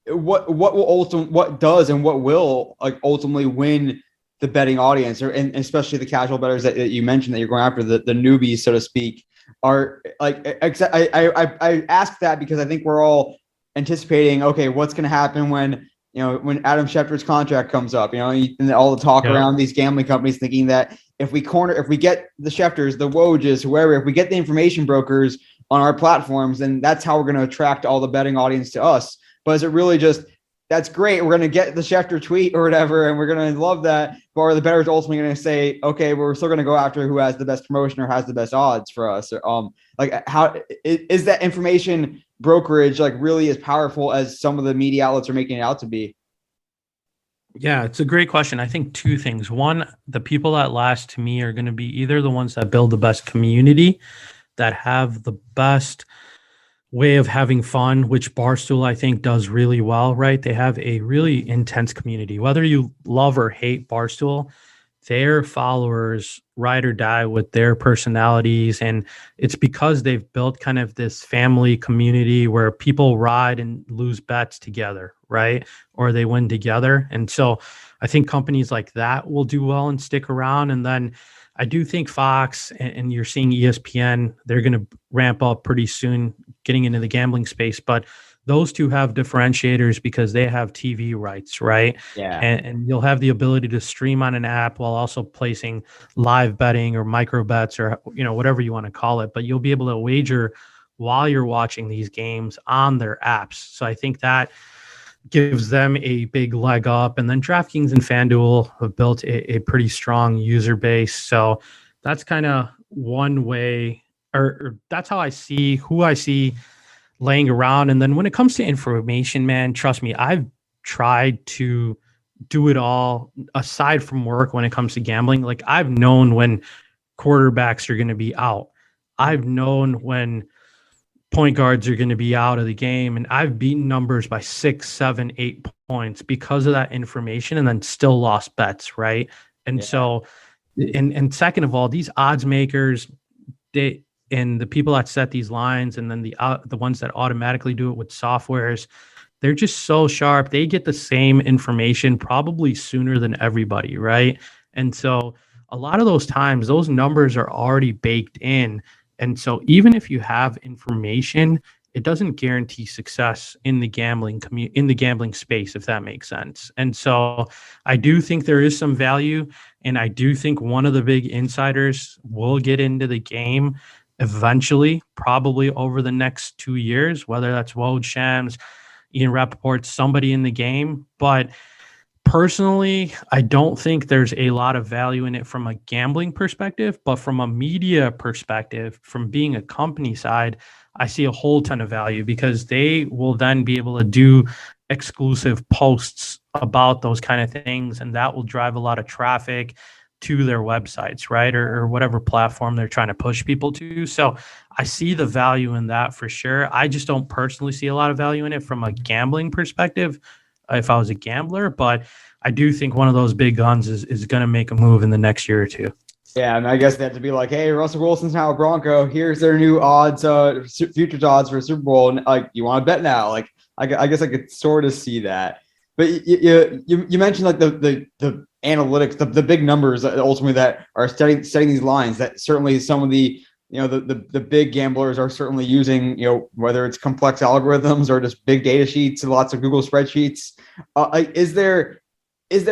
what will ultimately, what does and what will like ultimately win the betting audience, or and especially the casual bettors that you mentioned that you're going after, the newbies, so to speak, are like, I ask that because I think we're all anticipating, okay, what's going to happen when, when Adam Schefter's contract comes up, and all the talk Yep. around these gambling companies thinking that if we get the Schefters, the Wojs, whoever, if we get the information brokers on our platforms, then that's how we're going to attract all the betting audience to us. But is it really just, that's great, we're going to get the Schefter tweet or whatever, and we're going to love that, but are the bettors ultimately going to say, okay, we're still going to go after who has the best promotion or has the best odds for us? Or, like, how is that information brokerage like really as powerful as some of the media outlets are making it out to be? Yeah, it's a great question. I think two things. One, the people that last to me are going to be either the ones that build the best community, that have the best way of having fun, which Barstool I think does really well, right? They have a really intense community. Whether you love or hate Barstool, their followers ride or die with their personalities. And it's because they've built kind of this family community where people ride and lose bets together, right? Or they win together. And so I think companies like that will do well and stick around. And then I do think Fox and you're seeing ESPN, they're going to ramp up pretty soon getting into the gambling space. But those two have differentiators because they have TV rights, right? Yeah. And you'll have the ability to stream on an app while also placing live betting or micro bets or whatever you want to call it. But you'll be able to wager while you're watching these games on their apps. So I think that gives them a big leg up. And then DraftKings and FanDuel have built a pretty strong user base. So that's kind of one way, or that's how I see who I see laying around. And then when it comes to information, man, trust me, I've tried to do it all aside from work when it comes to gambling. Like I've known when quarterbacks are going to be out. I've known when point guards are going to be out of the game. And I've beaten numbers by 6, 7, 8 points because of that information and then still lost bets. Right. And Yeah. so, and second of all, these odds makers, they, and the people that set these lines and then the ones that automatically do it with softwares, they're just so sharp. They get the same information probably sooner than everybody, right? And so a lot of those times those numbers are already baked in. And so even if you have information, it doesn't guarantee success in the in the gambling space, if that makes sense. And so I do think there is some value, and I do think one of the big insiders will get into the game eventually, probably over the next 2 years, whether that's Woj Shams, Ian Rappaport, somebody in the game. But personally, I don't think there's a lot of value in it from a gambling perspective, but from a media perspective, from being a company side, I see a whole ton of value because they will then be able to do exclusive posts about those kind of things, and that will drive a lot of traffic to their websites, right? Or whatever platform they're trying to push people to. So I see the value in that for sure. I just don't personally see a lot of value in it from a gambling perspective if I was a gambler, but I do think one of those big guns is going to make a move in the next year or two. Yeah, and I guess they have to be like, hey, Russell Wilson's now a Bronco. Here's their new odds, futures odds for Super Bowl. And like, you want to bet now? Like, I guess I could sort of see that. But you mentioned like the analytics, the big numbers ultimately that are setting these lines. That certainly some of the the big gamblers are certainly using, whether it's complex algorithms or just big data sheets and lots of Google spreadsheets. Is there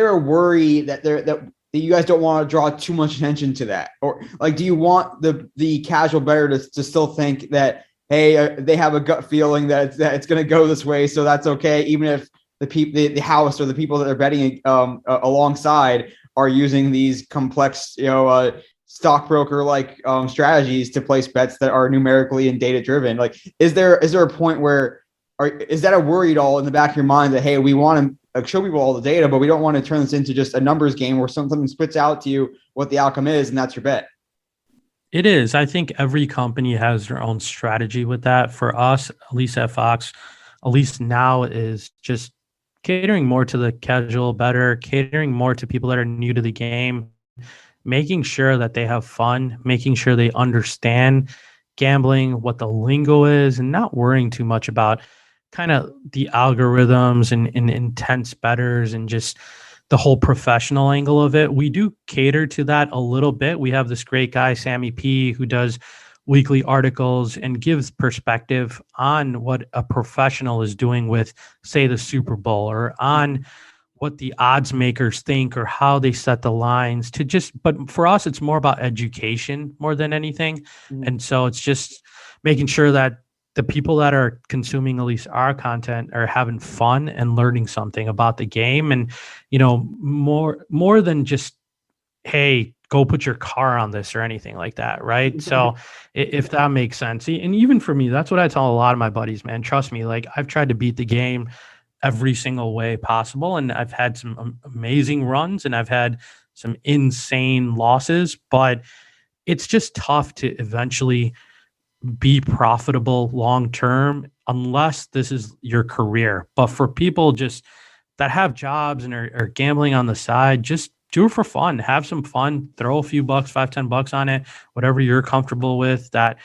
a worry that you guys don't want to draw too much attention to that? Or like, do you want the casual bettor to still think that, hey, they have a gut feeling that it's going to go this way, so that's okay, even if the house or the people that they're betting alongside are using these complex, stockbroker like strategies to place bets that are numerically and data driven? Like, is there a point where, is that a worry at all in the back of your mind that, hey, we want to show people all the data, but we don't want to turn this into just a numbers game where something spits out to you what the outcome is, and that's your bet? It is. I think every company has their own strategy with that. For us, at least at Fox, at least now, is just catering more to the casual bettor, catering more to people that are new to the game, making sure that they have fun, making sure they understand gambling, what the lingo is, and not worrying too much about kind of the algorithms and intense bettors and just the whole professional angle of it. We do cater to that a little bit. We have this great guy, Sammy P, who does weekly articles and gives perspective on what a professional is doing with, say, the Super Bowl, or on what the odds makers think or how they set the lines to just, but for us, it's more about education more than anything. And so it's just making sure that the people that are consuming at least our content are having fun and learning something about the game. And, more than just, hey, go put your car on this or anything like that. Right. So if that makes sense. And even for me, that's what I tell a lot of my buddies, man, trust me, like I've tried to beat the game every single way possible. And I've had some amazing runs and I've had some insane losses, but it's just tough to eventually be profitable long term unless this is your career. But for people just that have jobs and are gambling on the side, just do it for fun. Have some fun. Throw a few bucks, $5-10 on it, whatever you're comfortable with. That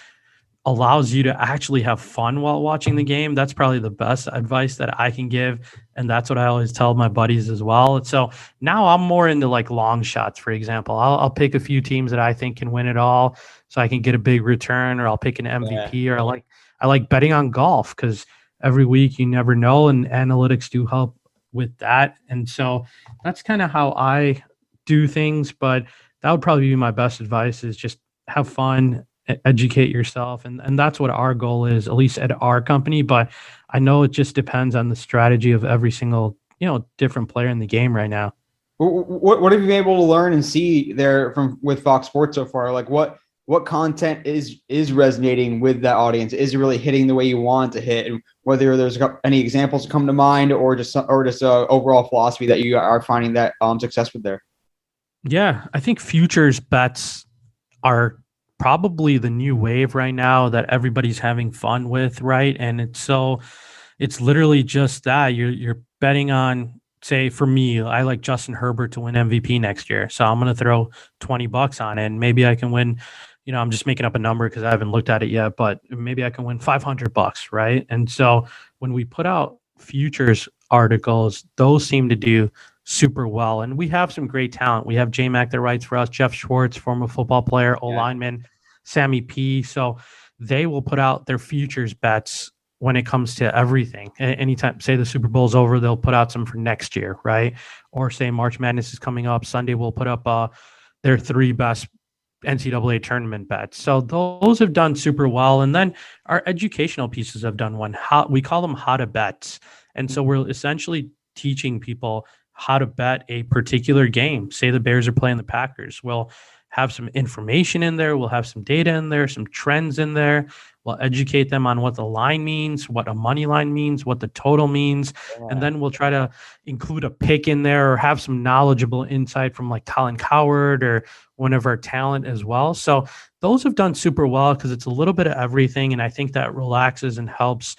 allows you to actually have fun while watching the game. That's probably the best advice that I can give. And that's what I always tell my buddies as well. And so now I'm more into like long shots, for example. I'll pick a few teams that I think can win it all so I can get a big return, or I'll pick an MVP, or I like betting on golf because every week you never know, and analytics do help with that. And so that's kind of how I do things, but that would probably be my best advice, is just have fun, educate yourself. And that's what our goal is, at least at our company. But I know it just depends on the strategy of every single, different player in the game right now. What have you been able to learn and see there with Fox Sports so far? Like what content is resonating with that audience? Is it really hitting the way you want it to hit? And whether there's any examples come to mind, or just overall philosophy that you are finding that success with there? Yeah, I think futures bets are probably the new wave right now that everybody's having fun with, right? And it's literally just that you're betting on, say, for me, I like Justin Herbert to win MVP next year, so I'm going to throw $20 on it, and maybe I can win. I'm just making up a number because I haven't looked at it yet, but maybe I can win $500, right? And so when we put out futures articles, those seem to do super well. And we have some great talent. We have J-Mac that writes for us, Jeff Schwartz, former football player, O-lineman, Sammy P. So they will put out their futures bets when it comes to everything. Anytime, say the Super Bowl's over, they'll put out some for next year, right? Or say March Madness is coming up, Sunday we'll put up their 3 best NCAA tournament bets. So those have done super well. And then our educational pieces have done one. We call them how to bets. And so we're essentially teaching people how to bet a particular game. Say the Bears are playing the Packers. We'll have some information in there. We'll have some data in there, some trends in there. We'll educate them on what the line means, what a money line means, what the total means. And Yeah. then we'll try to include a pick in there or have some knowledgeable insight from like Colin Coward or one of our talent as well. So those have done super well because it's a little bit of everything. And I think that relaxes and helps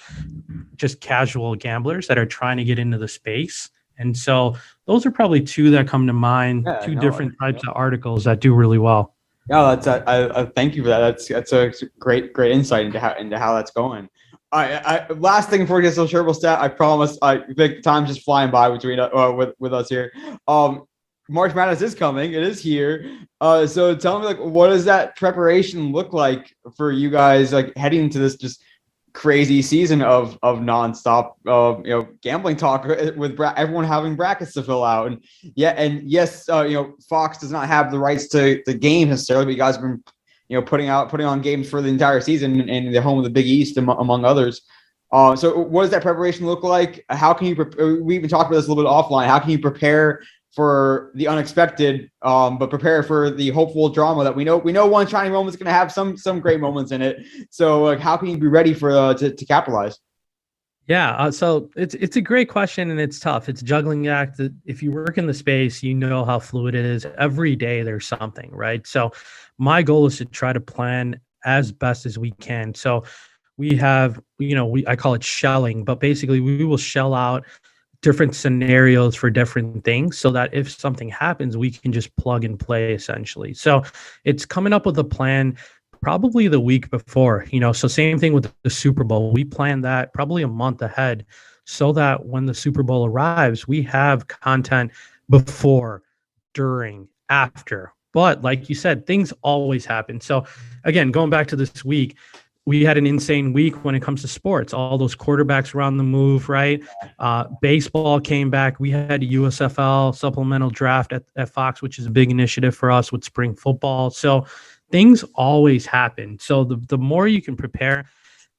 just casual gamblers that are trying to get into the space. And so those are probably two that come to mind, Yeah, two no, different types of articles that do really well. yeah, I thank you for that. That's a great insight into how that's going. I last thing before we get to the shareable stat, I promise. Vic, time's just flying by between with us here. March Madness is coming. It is here. So tell me, like, what does that preparation look like for you guys, like heading into this just crazy season of nonstop gambling talk with everyone having brackets to fill out, and yes, Fox does not have the rights to the games necessarily, but you guys have been putting on games for the entire season in the home of the Big East among others. So what does that preparation look like? How can you we even talked about this a little bit offline. How can you prepare for the unexpected, but prepare for the hopeful drama that we know one shining moment is going to have some great moments in it. So like, how can you be ready for to capitalize? Yeah, so it's a great question and it's tough. It's a juggling act. If you work in the space, you know how fluid it is. Every day there's something, right? So my goal is to try to plan as best as we can. So we have, I call it shelling, but basically we will shell out different scenarios for different things so that if something happens, we can just plug and play essentially. So it's coming up with a plan probably the week before, so same thing with the Super Bowl. We plan that probably a month ahead so that when the Super Bowl arrives, we have content before, during, after. But like you said, things always happen. So again, going back to this week, we had an insane week when it comes to sports. All those quarterbacks were on the move, right? Baseball came back. We had a USFL supplemental draft at Fox, which is a big initiative for us with spring football. So things always happen. So the more you can prepare,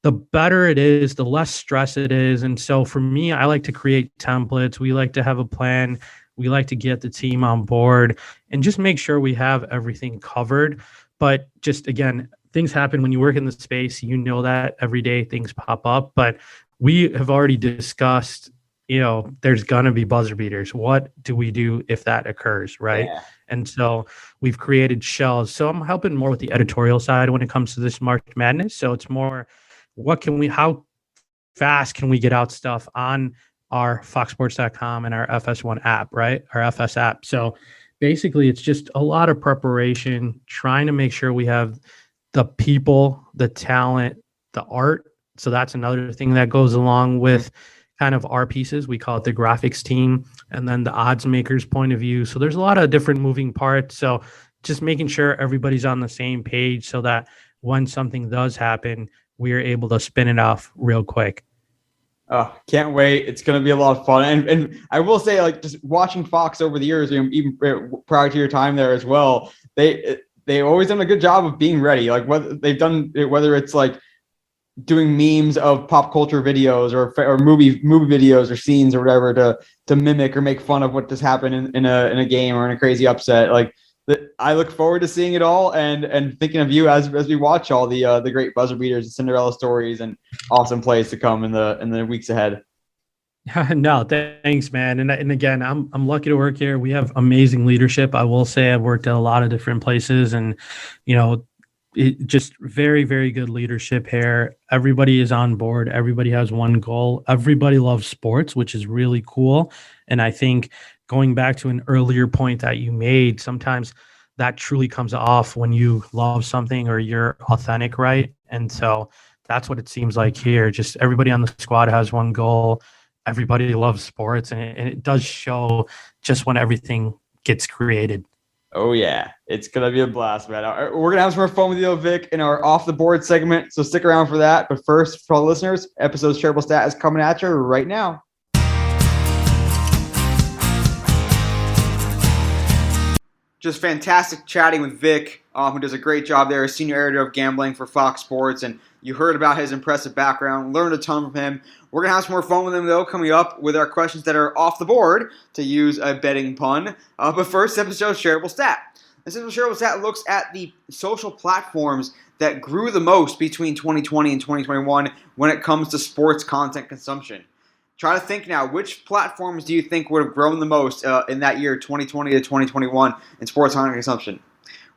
the better it is, the less stress it is. And so for me, I like to create templates. We like to have a plan. We like to get the team on board and just make sure we have everything covered. But just again, things happen when you work in the space. That every day things pop up. But we have already discussed, there's going to be buzzer beaters. What do we do if that occurs, right? Yeah. And so we've created shells. So I'm helping more with the editorial side when it comes to this March Madness. So it's more, how fast can we get out stuff on our foxsports.com and our FS1 app, right? Our FS app. So basically it's just a lot of preparation, trying to make sure we have the people, the talent, the art. So that's another thing that goes along with kind of our pieces. We call it the graphics team, and then the odds makers point of view. So there's a lot of different moving parts. So just making sure everybody's on the same page so that when something does happen, we're able to spin it off real quick. Oh, can't wait. It's going to be a lot of fun. And I will say, like, just watching Fox over the years, even prior to your time there as well, they've always done a good job of being ready. Like whether it's like doing memes of pop culture videos or movie videos or scenes or whatever to mimic or make fun of what just happened in a game or in a crazy upset. Like I look forward to seeing it all and thinking of you as we watch all the great buzzer beaters and Cinderella stories and awesome plays to come in the weeks ahead. No, thanks, man. And again, I'm lucky to work here. We have amazing leadership. I will say I've worked at a lot of different places, and it just very, very good leadership here. Everybody is on board. Everybody has one goal. Everybody loves sports, which is really cool. And I think going back to an earlier point that you made, sometimes that truly comes off when you love something or you're authentic, right? And so that's what it seems like here. Just everybody on the squad has one goal. Everybody loves sports, and it does show just when everything gets created. Oh yeah, it's gonna be a blast, man. We're gonna have some more fun with you, Vic, in our off the board segment. So stick around for that. But first, for all the listeners, episode's shareable stat is coming at you right now. Just fantastic chatting with Vic, who does a great job there as senior editor of gambling for Fox Sports. And you heard about his impressive background, learned a ton from him. We're going to have some more fun with him, though, coming up with our questions that are off the board, to use a betting pun. But first, episode shareable stat. And Central Shareable Stat looks at the social platforms that grew the most between 2020 and 2021 when it comes to sports content consumption. Try to think now, which platforms do you think would have grown the most in that year, 2020 to 2021, in sports content consumption?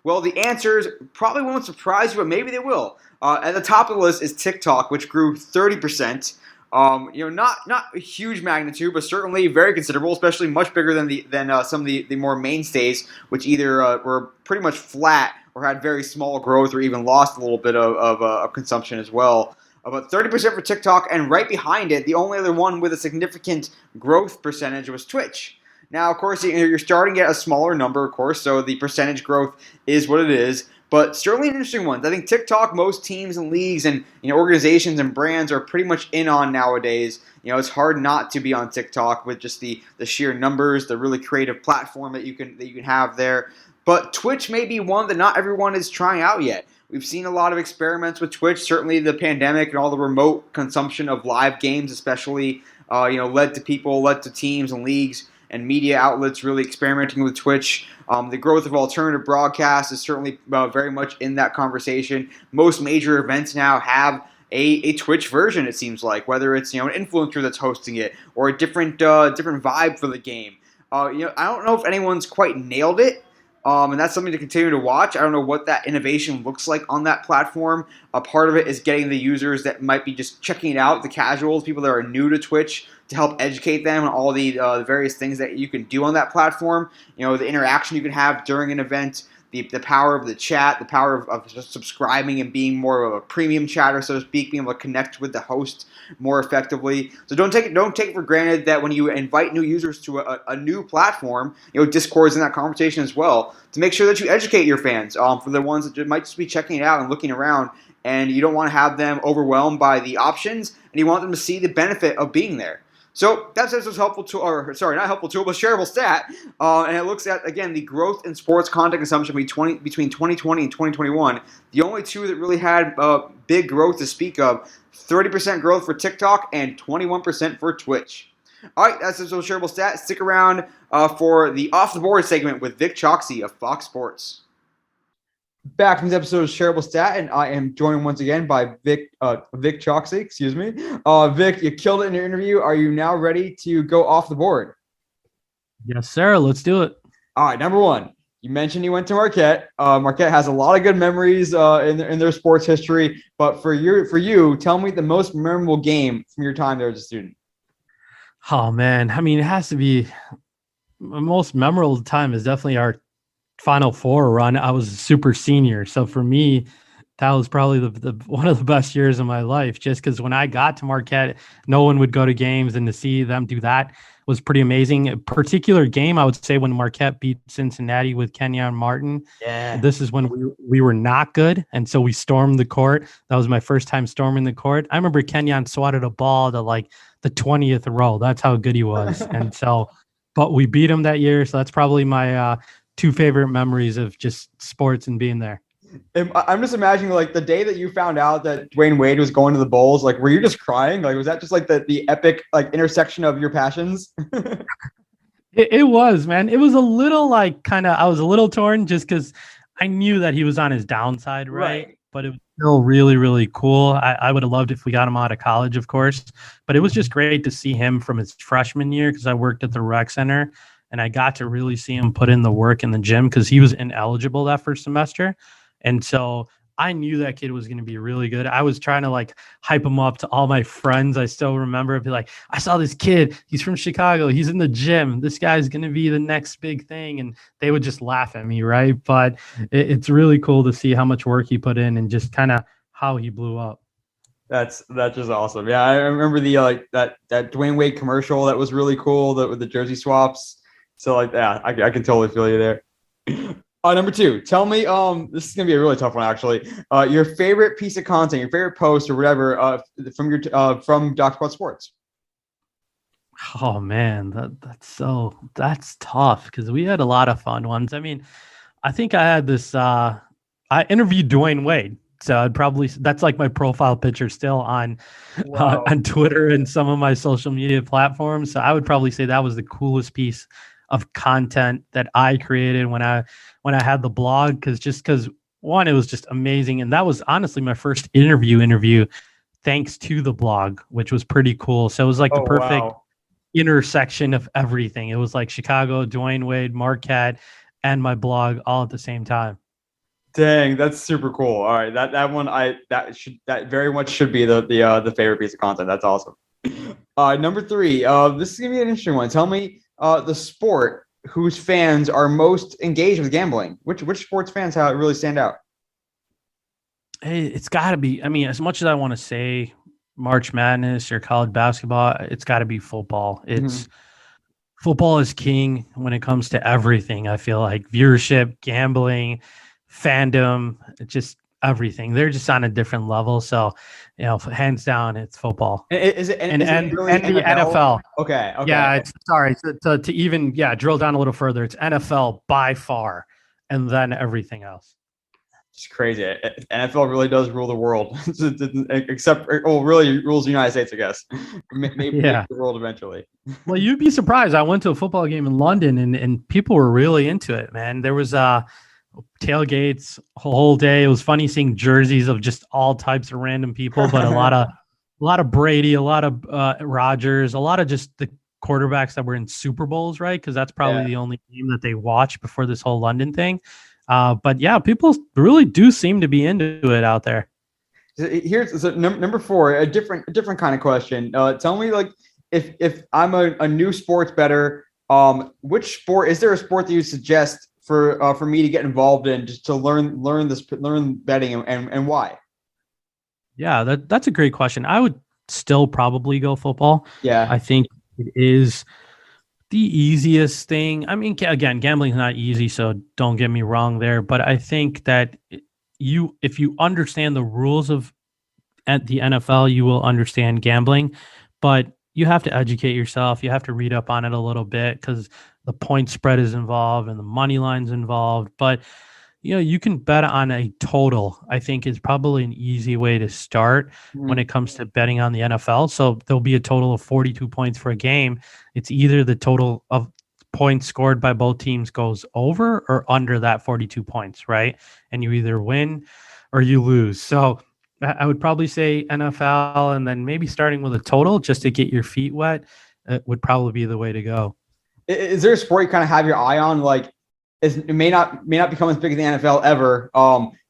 Well, the answers probably won't surprise you, but maybe they will. At the top of the list is TikTok, which grew 30%. Not a huge magnitude, but certainly very considerable, especially much bigger than some of the more mainstays, which either were pretty much flat or had very small growth or even lost a little bit of consumption as well. About 30% for TikTok, and right behind it, the only other one with a significant growth percentage was Twitch. Now, of course, you're starting at a smaller number, of course, so the percentage growth is what it is, but certainly an interesting one. I think TikTok, most teams and leagues and organizations and brands are pretty much in on nowadays. It's hard not to be on TikTok with just the sheer numbers, the really creative platform that you can have there. But Twitch may be one that not everyone is trying out yet. We've seen a lot of experiments with Twitch. Certainly, the pandemic and all the remote consumption of live games, especially, led to teams and leagues and media outlets really experimenting with Twitch. The growth of alternative broadcasts is certainly very much in that conversation. Most major events now have a Twitch version, it seems like, whether it's an influencer that's hosting it or a different vibe for the game. I don't know if anyone's quite nailed it. And that's something to continue to watch. I don't know what that innovation looks like on that platform. A part of it is getting the users that might be just checking it out, the casuals, people that are new to Twitch, to help educate them on all the various things that you can do on that platform. The interaction you can have during an event, the power of the chat, the power of just subscribing and being more of a premium chatter, so to speak, being able to connect with the host more effectively. So don't take it for granted that when you invite new users to a new platform, Discord's in that conversation as well, to make sure that you educate your fans for the ones that might just be checking it out and looking around, and you don't want to have them overwhelmed by the options, and you want them to see the benefit of being there. So that's a helpful tool, or sorry, not helpful tool, but shareable stat, and it looks at, again, the growth in sports content consumption between 2020 and 2021. The only two that really had big growth to speak of: 30% growth for TikTok and 21% for Twitch. All right, that's a shareable stat. Stick around for the Off the Board segment with Vic Chokshi of Fox Sports. Back from this episode of Shareable Stat, and I am joined once again by Vic Chokshi. Excuse me, Vic. You killed it in your interview. Are you now ready to go off the board? Yes, sir. Let's do it. All right. Number one, you mentioned you went to Marquette. Marquette has a lot of good memories in their sports history. But for you, tell me the most memorable game from your time there as a student. Oh man, I mean, it has to be the most memorable time is definitely our Final Four run. I was a super senior, so for me, that was probably the one of the best years of my life. Just because when I got to Marquette, no one would go to games, and to see them do that was pretty amazing. A particular game, I would say, when Marquette beat Cincinnati with Kenyon Martin. Yeah, this is when we were not good, and so we stormed the court. That was my first time storming the court. I remember Kenyon swatted a ball to like the 20th row. That's how good he was, and so, but we beat him that year. So that's probably my two favorite memories of just sports and being there. I'm just imagining like the day that you found out that Dwayne Wade was going to the Bulls. Like, were you just crying? Like, was that just like the epic like intersection of your passions? It was, man. It was a little like I was a little torn just because I knew that he was on his downside, right? But it was still really, really cool. I would have loved if we got him out of college, of course. But it was just great to see him from his freshman year because I worked at the rec center. And I got to really see him put in the work in the gym because he was ineligible that first semester. And so I knew that kid was going to be really good. I was trying to like hype him up to all my friends. I still remember I'd be like, I saw this kid. He's from Chicago. He's in the gym. This guy's going to be the next big thing. And they would just laugh at me, right? But it's really cool to see how much work he put in and just kind of how he blew up. That's just awesome. Yeah, I remember the that Dwayne Wade commercial that was really cool with the jersey swaps. So like that, I can totally feel you there. Number two, tell me, this is gonna be a really tough one actually. Your favorite piece of content, your favorite post or whatever, from Dr. Spot Sports. Oh man, that's tough because we had a lot of fun ones. I mean, I think I had this. I interviewed Dwayne Wade. So that's like my profile picture still on Twitter and some of my social media platforms. So I would probably say that was the coolest piece of content that I created when I when I had the blog, because one, it was just amazing, and that was honestly my first interview thanks to the blog, which was pretty cool. So it was like the Oh perfect wow. intersection of everything. It was like Chicago, Dwayne Wade, Marquette, and my blog all at the same time. Dang, that's super cool. All right, that one that very much should be the favorite piece of content. That's awesome. Number three. This is gonna be an interesting one. Tell me the sport whose fans are most engaged with gambling. Which sports fans how it really stand out? Hey, it's got to be. I mean, as much as I want to say March Madness or college basketball, it's got to be football. Mhm. It's football is king when it comes to everything. I feel like viewership, gambling, fandom, just everything. They're just on a different level. So, hands down, it's football and Is it and really and the NFL? NFL. Okay, okay. Yeah, it's sorry to even drill down a little further. It's NFL by far, and then everything else. It's crazy. NFL really does rule the world, except well, really rules the United States, I guess. Maybe Yeah. the world eventually. Well, you'd be surprised. I went to a football game in London, and people were really into it, man. There was tailgates a whole day. It was funny seeing jerseys of just all types of random people, but a lot of Brady, a lot of Rodgers, a lot of just the quarterbacks that were in Super Bowls, right? Because that's probably Yeah. the only game that they watched before this whole London thing. But yeah, people really do seem to be into it out there. Here's so number four, a different kind of question. Tell me, like, if I'm a new sports better, which sport is there a sport that you suggest for me to get involved in just to learn betting and why? Yeah, that's a great question. I would still probably go football. Yeah. I think it is the easiest thing. I mean, again, gambling is not easy, so don't get me wrong there. But I think that if you understand the rules of at the NFL, you will understand gambling. But you have to educate yourself. You have to read up on it a little bit because the point spread is involved and the money line's involved. But you can bet on a total. I think is probably an easy way to start when Mhm. it comes to betting on the NFL. So there'll be a total of 42 points for a game. It's either the total of points scored by both teams goes over or under that 42 points, right? And you either win or you lose. So I would probably say NFL and then maybe starting with a total just to get your feet wet would probably be the way to go. Is there a sport you kind of have your eye on? Like, it may not become as big as the NFL ever.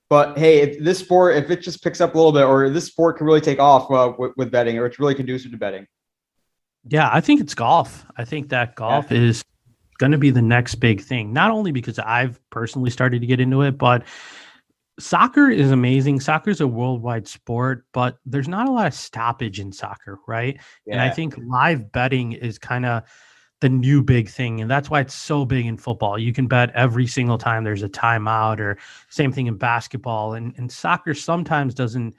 But hey, if this sport, if it just picks up a little bit, or this sport can really take off with betting, or it's really conducive to betting. Yeah, I think it's golf. I think that Yeah. golf is going to be the next big thing, not only because I've personally started to get into it, but soccer is amazing. Soccer is a worldwide sport, but there's not a lot of stoppage in soccer, right? And I Yeah. think live betting is kind of the new big thing. And that's why it's so big in football. You can bet every single time there's a timeout, or same thing in basketball. And soccer sometimes doesn't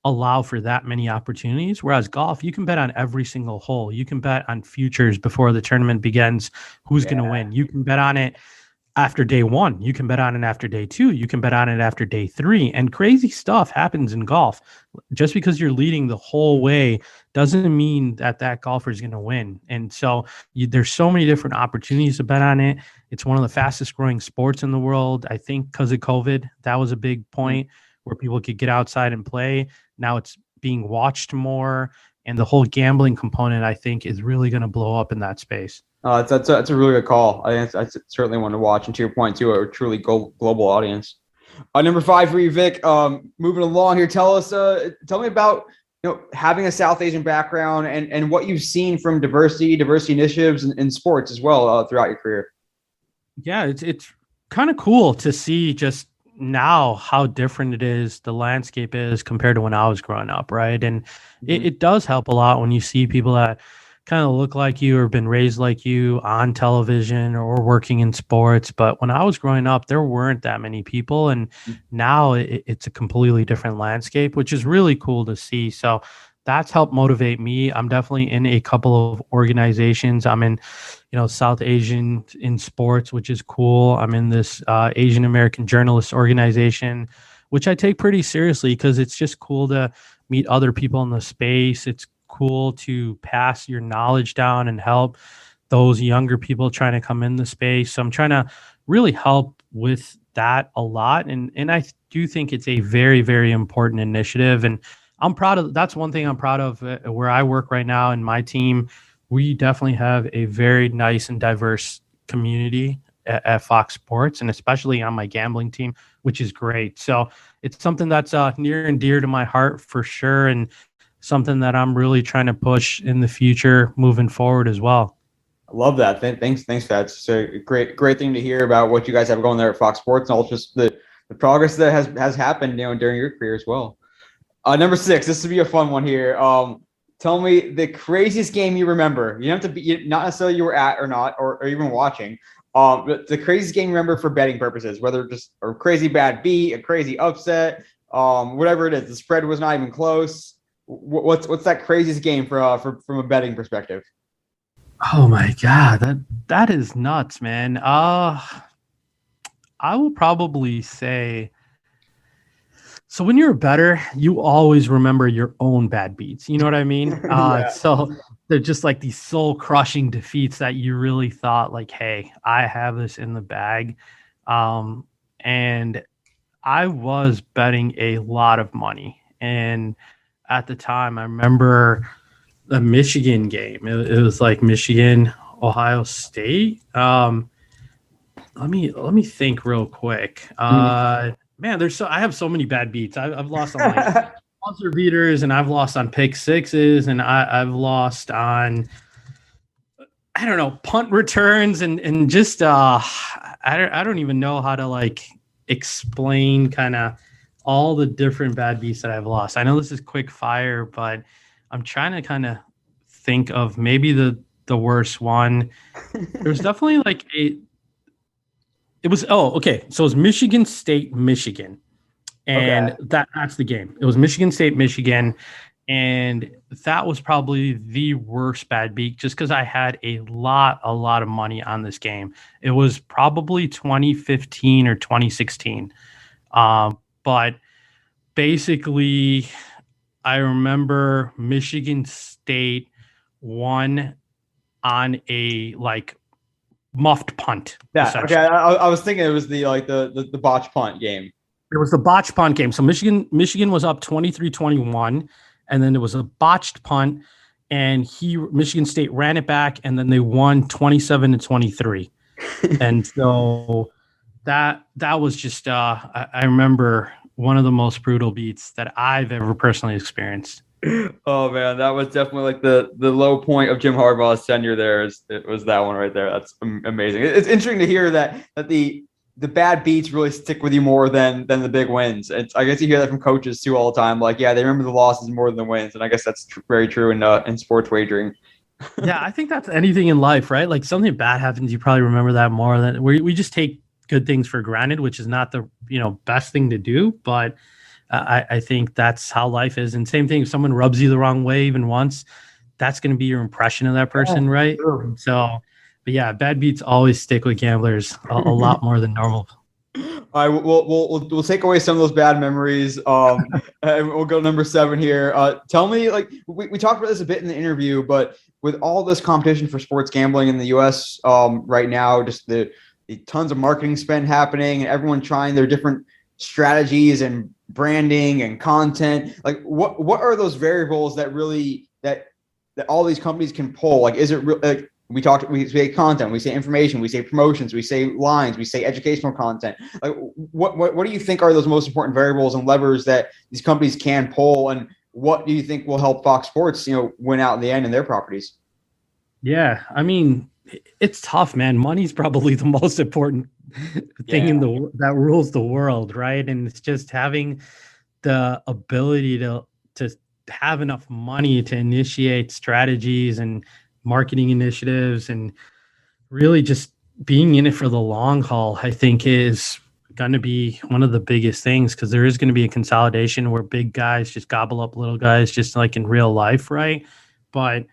allow for that many opportunities. Whereas golf, you can bet on every single hole. You can bet on futures before the tournament begins, who's going to Yeah. win. You can bet on it after day one. You can bet on it after day two. You can bet on it after day three. And crazy stuff happens in golf. Just because you're leading the whole way doesn't mean that that golfer is going to win. And so there's so many different opportunities to bet on it. It's one of the fastest growing sports in the world. I think because of COVID, that was a big point where people could get outside and play. Now it's being watched more. And the whole gambling component, I think, is really going to blow up in that space. That's a really good call. I think that's certainly one to watch. And to your point, too, a truly global audience. Number five for you, Vic. Moving along here, tell me about having a South Asian background and what you've seen from diversity initiatives in sports as well throughout your career. Yeah, it's kind of cool to see just now how different it is, the landscape is compared to when I was growing up, right? And Mhm. it does help a lot when you see people that kind of look like you or been raised like you on television or working in sports. But when I was growing up, there weren't that many people. And now it's a completely different landscape, which is really cool to see. So that's helped motivate me. I'm definitely in a couple of organizations. I'm in, South Asian in sports, which is cool. I'm in this Asian American journalists organization, which I take pretty seriously because it's just cool to meet other people in the space. It's cool to pass your knowledge down and help those younger people trying to come in the space. So I'm trying to really help with that a lot. And I do think it's a very, very important initiative. And I'm proud of that's one thing I'm proud of where I work right now in my team. We definitely have a very nice and diverse community at Fox Sports, and especially on my gambling team, which is great. So it's something that's near and dear to my heart for sure, and something that I'm really trying to push in the future moving forward as well. I love that. Thanks for that. It's a great thing to hear about what you guys have going there at Fox Sports and all just the progress that has happened, during your career as well. Number 6, this would be a fun one here. Tell me the craziest game you remember. You don't have to be not necessarily you were at or not, or even watching. But the craziest game you remember for betting purposes, whether just a crazy bad beat, a crazy upset, whatever it is. The spread was not even close. What's that craziest game from a betting perspective? Oh my God, that is nuts, man. I will probably say, so when you're a bettor, you always remember your own bad beats. You know what I mean? Yeah. So they're just like these soul crushing defeats that you really thought like, hey, I have this in the bag. And I was betting a lot of money. And at the time, I remember a Michigan game. It was like Michigan, Ohio State. Let me think real quick. Man, I have so many bad beats. I've lost on like sponsor beaters, and I've lost on pick sixes, and I've lost on, I don't know, punt returns, and just I don't even know how to like explain kind of all the different bad beats that I've lost. I know this is quick fire, but I'm trying to kind of think of maybe the worst one. There's definitely like okay. So it was Michigan State, Michigan. And Okay. that's the game. It was Michigan State, Michigan. And that was probably the worst bad beat just because I had a lot of money on this game. It was probably 2015 or 2016. But basically, I remember Michigan State won on a like muffed punt. That okay. I was thinking it was the botch punt game. It was the botched punt game. So Michigan was up 23-21, and then there was a botched punt, and Michigan State ran it back, and then they won 27-23. And so that was just I remember one of the most brutal beats that I've ever personally experienced. Oh man, that was definitely like the low point of Jim Harbaugh's tenure there. It was that one right there. That's amazing. It's interesting to hear that the bad beats really stick with you more than the big wins. I guess you hear that from coaches too all the time. Like, yeah, they remember the losses more than the wins, and I guess that's very true in sports wagering. Yeah, I think that's anything in life, right? Like something bad happens, you probably remember that more than we just take good things for granted, which is not the best thing to do. But I think that's how life is. And same thing, if someone rubs you the wrong way even once, that's going to be your impression of that person, Yeah, right? sure. So, but yeah, bad beats always stick with gamblers a lot more than normal. All right, we'll take away some of those bad memories. And we'll go number 7 here. Tell me, like we talked about this a bit in the interview, but with all this competition for sports gambling in the U.S. Right now, just the tons of marketing spend happening, and everyone trying their different strategies and branding and content. Like, what are those variables that really that all these companies can pull? Like, is it like we say content, we say information, we say promotions, we say lines, we say educational content. Like, what do you think are those most important variables and levers that these companies can pull, and what do you think will help Fox Sports, win out in the end in their properties? Yeah, I mean, it's tough, man. Money's probably the most important thing Yeah. that rules the world, right? And it's just having the ability to have enough money to initiate strategies and marketing initiatives, and really just being in it for the long haul, I think is going to be one of the biggest things, because there is going to be a consolidation where big guys just gobble up little guys, just like in real life, right? But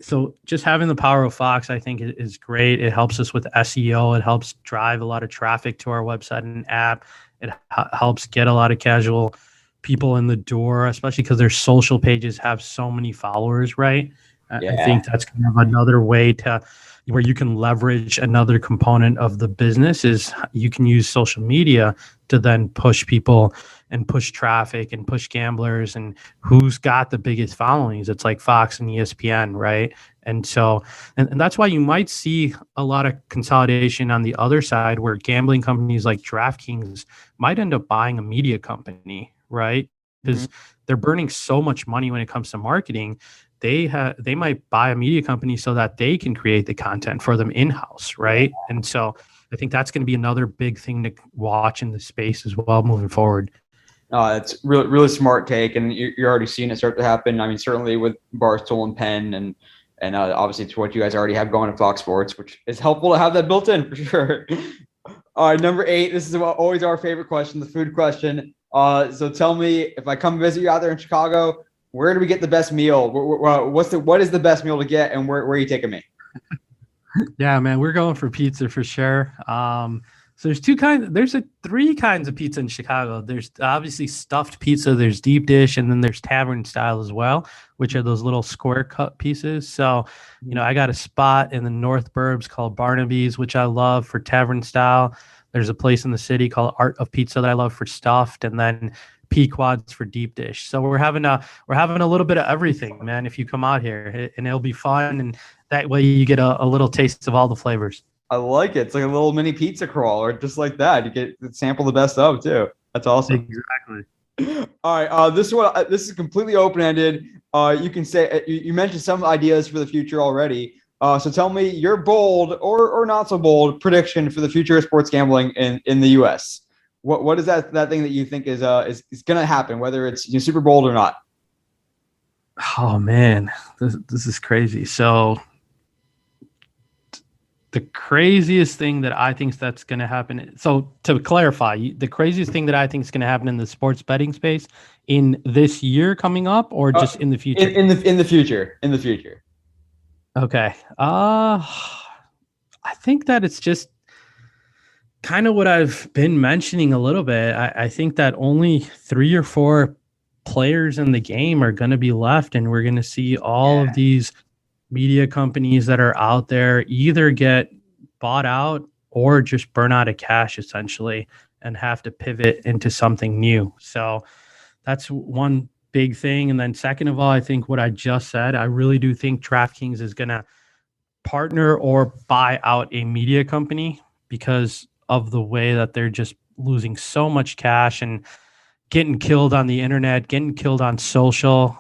so just having the power of Fox, I think, is great. It helps us with SEO. It helps drive a lot of traffic to our website and app. It helps get a lot of casual people in the door, especially because their social pages have so many followers, right? I Yeah. think that's kind of another way to where you can leverage another component of the business is you can use social media to then push people and push traffic and push gamblers and who's got the biggest followings. It's like Fox and ESPN, right? And so, and that's why you might see a lot of consolidation on the other side where gambling companies like DraftKings might end up buying a media company, right? Mhm. Because they're burning so much money when it comes to marketing. They might buy a media company so that they can create the content for them in-house, Yeah. right? And so I think that's going to be another big thing to watch in the space as well moving forward. It's really, really smart take, and you're already seeing it start to happen. I mean, certainly with Barstool and Penn, and obviously it's what you guys already have going at Fox Sports, which is helpful to have that built in for sure. All right, number 8. This is always our favorite question, the food question. So tell me, if I come visit you out there in Chicago, where do we get the best meal? What is the best meal to get, and where are you taking me? Yeah, man, we're going for pizza for sure. So there's three kinds of pizza in Chicago. There's obviously stuffed pizza, there's deep dish, and then there's tavern style as well, which are those little square cut pieces. So, I got a spot in the North Burbs called Barnaby's, which I love for tavern style. There's a place in the city called Art of Pizza that I love for stuffed, and then Pequod's for deep dish. So we're having a little bit of everything, man. If you come out here, and it'll be fun, and that way you get a little taste of all the flavors. I like it. It's like a little mini pizza crawl, or just like that. You get sample the best of too. That's awesome. Exactly. All right. This is completely open ended. You can say you mentioned some ideas for the future already. So tell me your bold or not so bold prediction for the future of sports gambling in the U.S. What is that thing that you think is going to happen, whether it's super bold or not? Oh man, this is crazy. So the craziest thing that I think that's going to happen. So to clarify, the craziest thing that I think is going to happen in the sports betting space in this year coming up, or just in the future? In the future. In the future. Okay. I think that it's just kind of what I've been mentioning a little bit. I think that only 3 or 4 players in the game are going to be left, and we're going to see all of these media companies that are out there either get bought out or just burn out of cash essentially and have to pivot into something new. So that's one big thing. And then second of all, I think what I just said, I really do think DraftKings is going to partner or buy out a media company because of the way that they're just losing so much cash and getting killed on the internet, getting killed on social.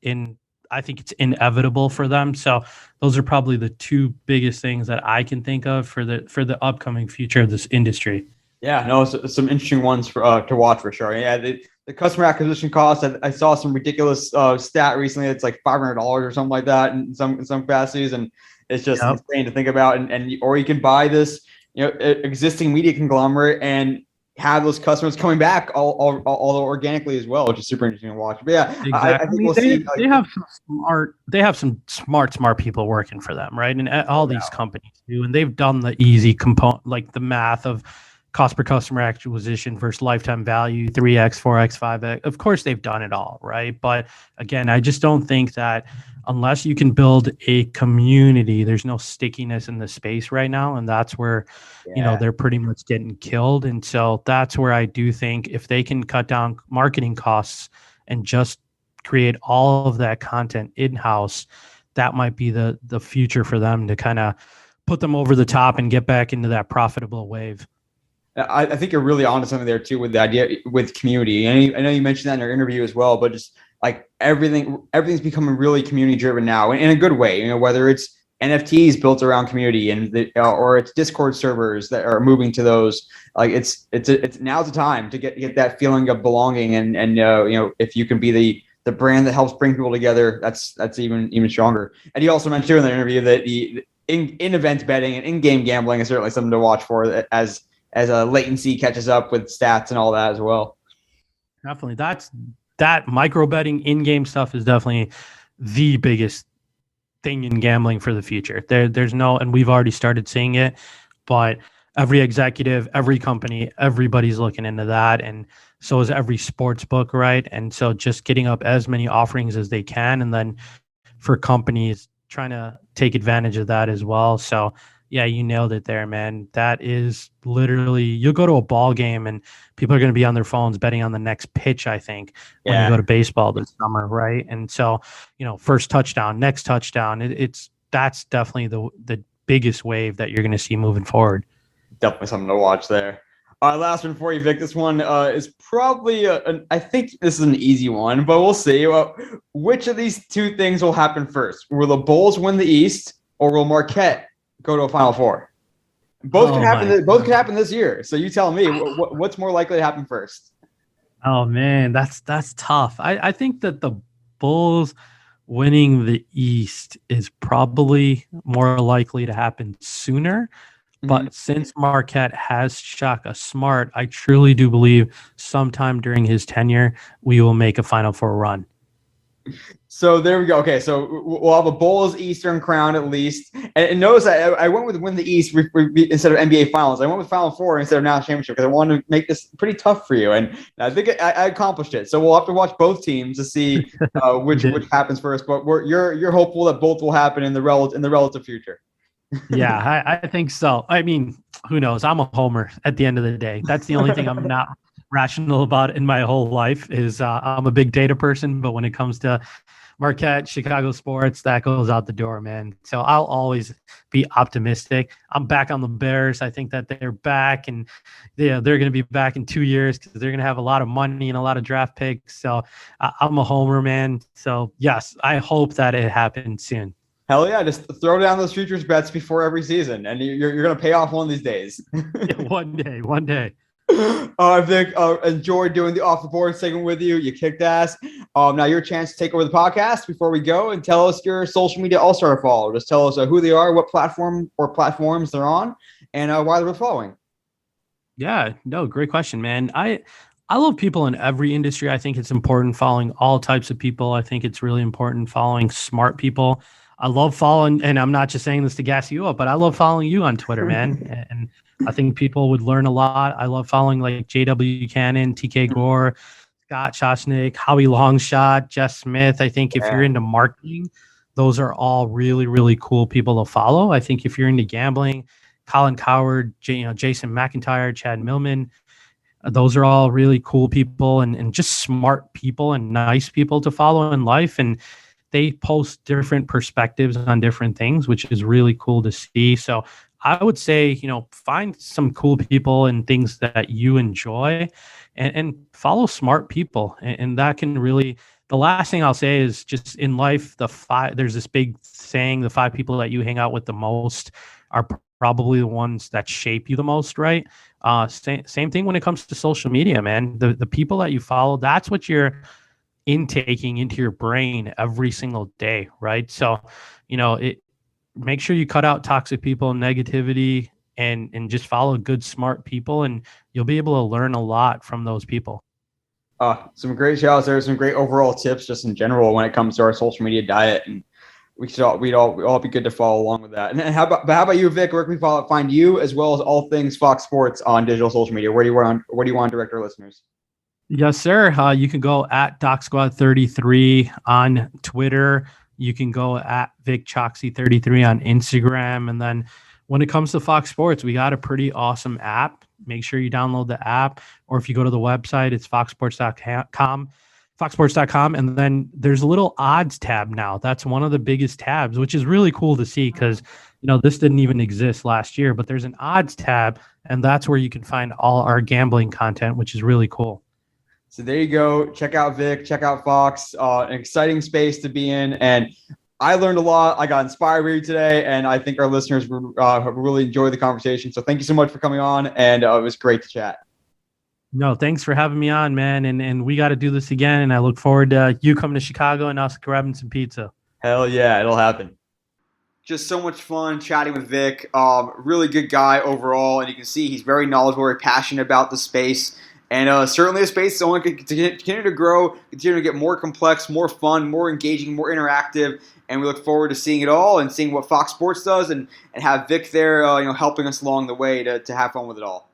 In I think it's inevitable for them. So those are probably the 2 biggest things that I can think of for the upcoming future of this industry. Yeah, no, some interesting ones to watch for sure. Yeah, the customer acquisition cost. I saw some ridiculous stat recently. It's like $500 or something like that in some capacities, and it's just insane to think about. Or you can buy this existing media conglomerate and have those customers coming back all organically as well, which is super interesting to watch. But yeah, Exactly. I think we'll see. They have some smart people working for them, right? And all these companies do, and they've done the easy component, like the math of cost per customer acquisition versus lifetime value, 3x, 4x, 5x. Of course, they've done it all, right? But again, I just don't think that unless you can build a community, there's no stickiness in the space right now, and that's where they're pretty much getting killed. And so that's where I do think if they can cut down marketing costs and just create all of that content in-house, that might be the future for them to kind of put them over the top and get back into that profitable wave. I think you're really onto something there too with the idea with community. And I know you mentioned that in our interview as well, but just like everything's becoming really community driven now in a good way. Whether it's NFTs built around community or it's Discord servers that are moving to those. Like it's now's the time to get that feeling of belonging and if you can be the brand that helps bring people together, that's even stronger. And you also mentioned too in the interview that the in-event betting and in-game gambling is certainly something to watch for as latency catches up with stats and all that as well. Definitely. That micro betting in-game stuff is definitely the biggest thing in gambling for the future. There's no, and we've already started seeing it, but every executive, every company, everybody's looking into that. And so is every sports book, right? And so just getting up as many offerings as they can. And then for companies trying to take advantage of that as well. So yeah, you nailed it there, man. That is literally, you'll go to a ball game and people are going to be on their phones betting on the next pitch, I think, when you go to baseball this summer, right? And so, first touchdown, next touchdown, that's definitely the biggest wave that you're going to see moving forward. Definitely something to watch there. All right, last one for you, Vic. This one is probably, I think this is an easy one, but we'll see. Which of these two things will happen first? Will the Bulls win the East, or will Marquette go to a Final Four? Both could happen. Both could happen this year. So you tell me, what's more likely to happen first? Oh man, that's tough. I think that the Bulls winning the East is probably more likely to happen sooner. But since Marquette has Shaka Smart, I truly do believe sometime during his tenure, we will make a Final Four run. So there we go. Okay, so we'll have a Bulls Eastern crown at least. And notice I went with win the East instead of NBA Finals. I went with Final Four instead of National Championship because I wanted to make this pretty tough for you. And I think I accomplished it. So we'll have to watch both teams to see which happens first. But you're hopeful that both will happen in the relative future. Yeah, I think so. I mean, who knows? I'm a homer at the end of the day. That's the only thing I'm not rational about in my whole life is I'm a big data person. But when it comes to Marquette, Chicago sports, that goes out the door, man. So I'll always be optimistic. I'm back on the Bears. I think that they're back, and they're going to be back in 2 years because they're going to have a lot of money and a lot of draft picks. So I'm a homer, man. So yes, I hope that it happens soon. Hell yeah, just throw down those futures bets before every season, and you're going to pay off one of these days. One day. Vic, enjoyed doing the Off the Board segment with you. You kicked ass. Now your chance to take over the podcast before we go and tell us your social media all-star follow. Just tell us who they are, what platform or platforms they're on, and why they're following. Yeah, no, great question, man. I love people in every industry. I think it's important following all types of people. I think it's really important following smart people. I love following, and I'm not just saying this to gas you up, but I love following you on Twitter, man. And I think people would learn a lot. I love following like JW Cannon, TK Gore, Scott Shoshnick, Howie Longshot, Jess Smith. I think if you're into marketing, those are all really, really cool people to follow. I think if you're into gambling, Colin Coward, Jason McIntyre, Chad Millman, those are all really cool people and just smart people and nice people to follow in life. And they post different perspectives on different things, which is really cool to see. So I would say, find some cool people and things that you enjoy and follow smart people. And that can really, the last thing I'll say is just in life, there's this big saying, the 5 people that you hang out with the most are probably the ones that shape you the most, right? Same thing when it comes to social media, man. The people that you follow, that's what you're intaking into your brain every single day, right? So, make sure you cut out toxic people and negativity and just follow good, smart people, and you'll be able to learn a lot from those people. Some great shout-outs there, some great overall tips just in general when it comes to our social media diet, and we'd all be good to follow along with that. And how about you, Vic? Where can we find you as well as all things Fox Sports on digital social media? Where do you want to direct our listeners? Yes, sir. You can go at DocSquad33 on Twitter. You can go at VicChoksy33 on Instagram. And then when it comes to Fox Sports, we got a pretty awesome app. Make sure you download the app, or if you go to the website, it's foxsports.com. And then there's a little odds tab now. That's one of the biggest tabs, which is really cool to see because, this didn't even exist last year, but there's an odds tab, and that's where you can find all our gambling content, which is really cool. So there you go. Check out Vic, check out Fox, an exciting space to be in. And I learned a lot. I got inspired by you today, and I think our listeners really enjoyed the conversation. So thank you so much for coming on, and it was great to chat. No, thanks for having me on, man. And we got to do this again, and I look forward to you coming to Chicago and us grabbing some pizza. Hell yeah, it'll happen. Just so much fun chatting with Vic. Really good guy overall, and you can see he's very knowledgeable, very passionate about the space. And certainly a space that's only going to continue to grow, continue to get more complex, more fun, more engaging, more interactive. And we look forward to seeing it all and seeing what Fox Sports does and have Vic there helping us along the way to have fun with it all.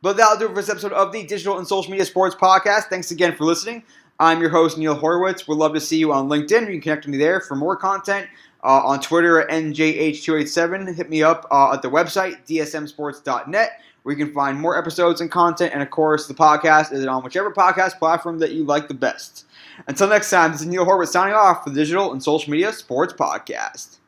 But that'll do it for this episode of the Digital and Social Media Sports Podcast. Thanks again for listening. I'm your host, Neil Horowitz. We'd love to see you on LinkedIn. You can connect with me there for more content. On Twitter at NJH287. Hit me up at the website, dsmsports.net, where you can find more episodes and content. And, of course, the podcast is on whichever podcast platform that you like the best. Until next time, this is Neil Horowitz signing off for the Digital and Social Media Sports Podcast.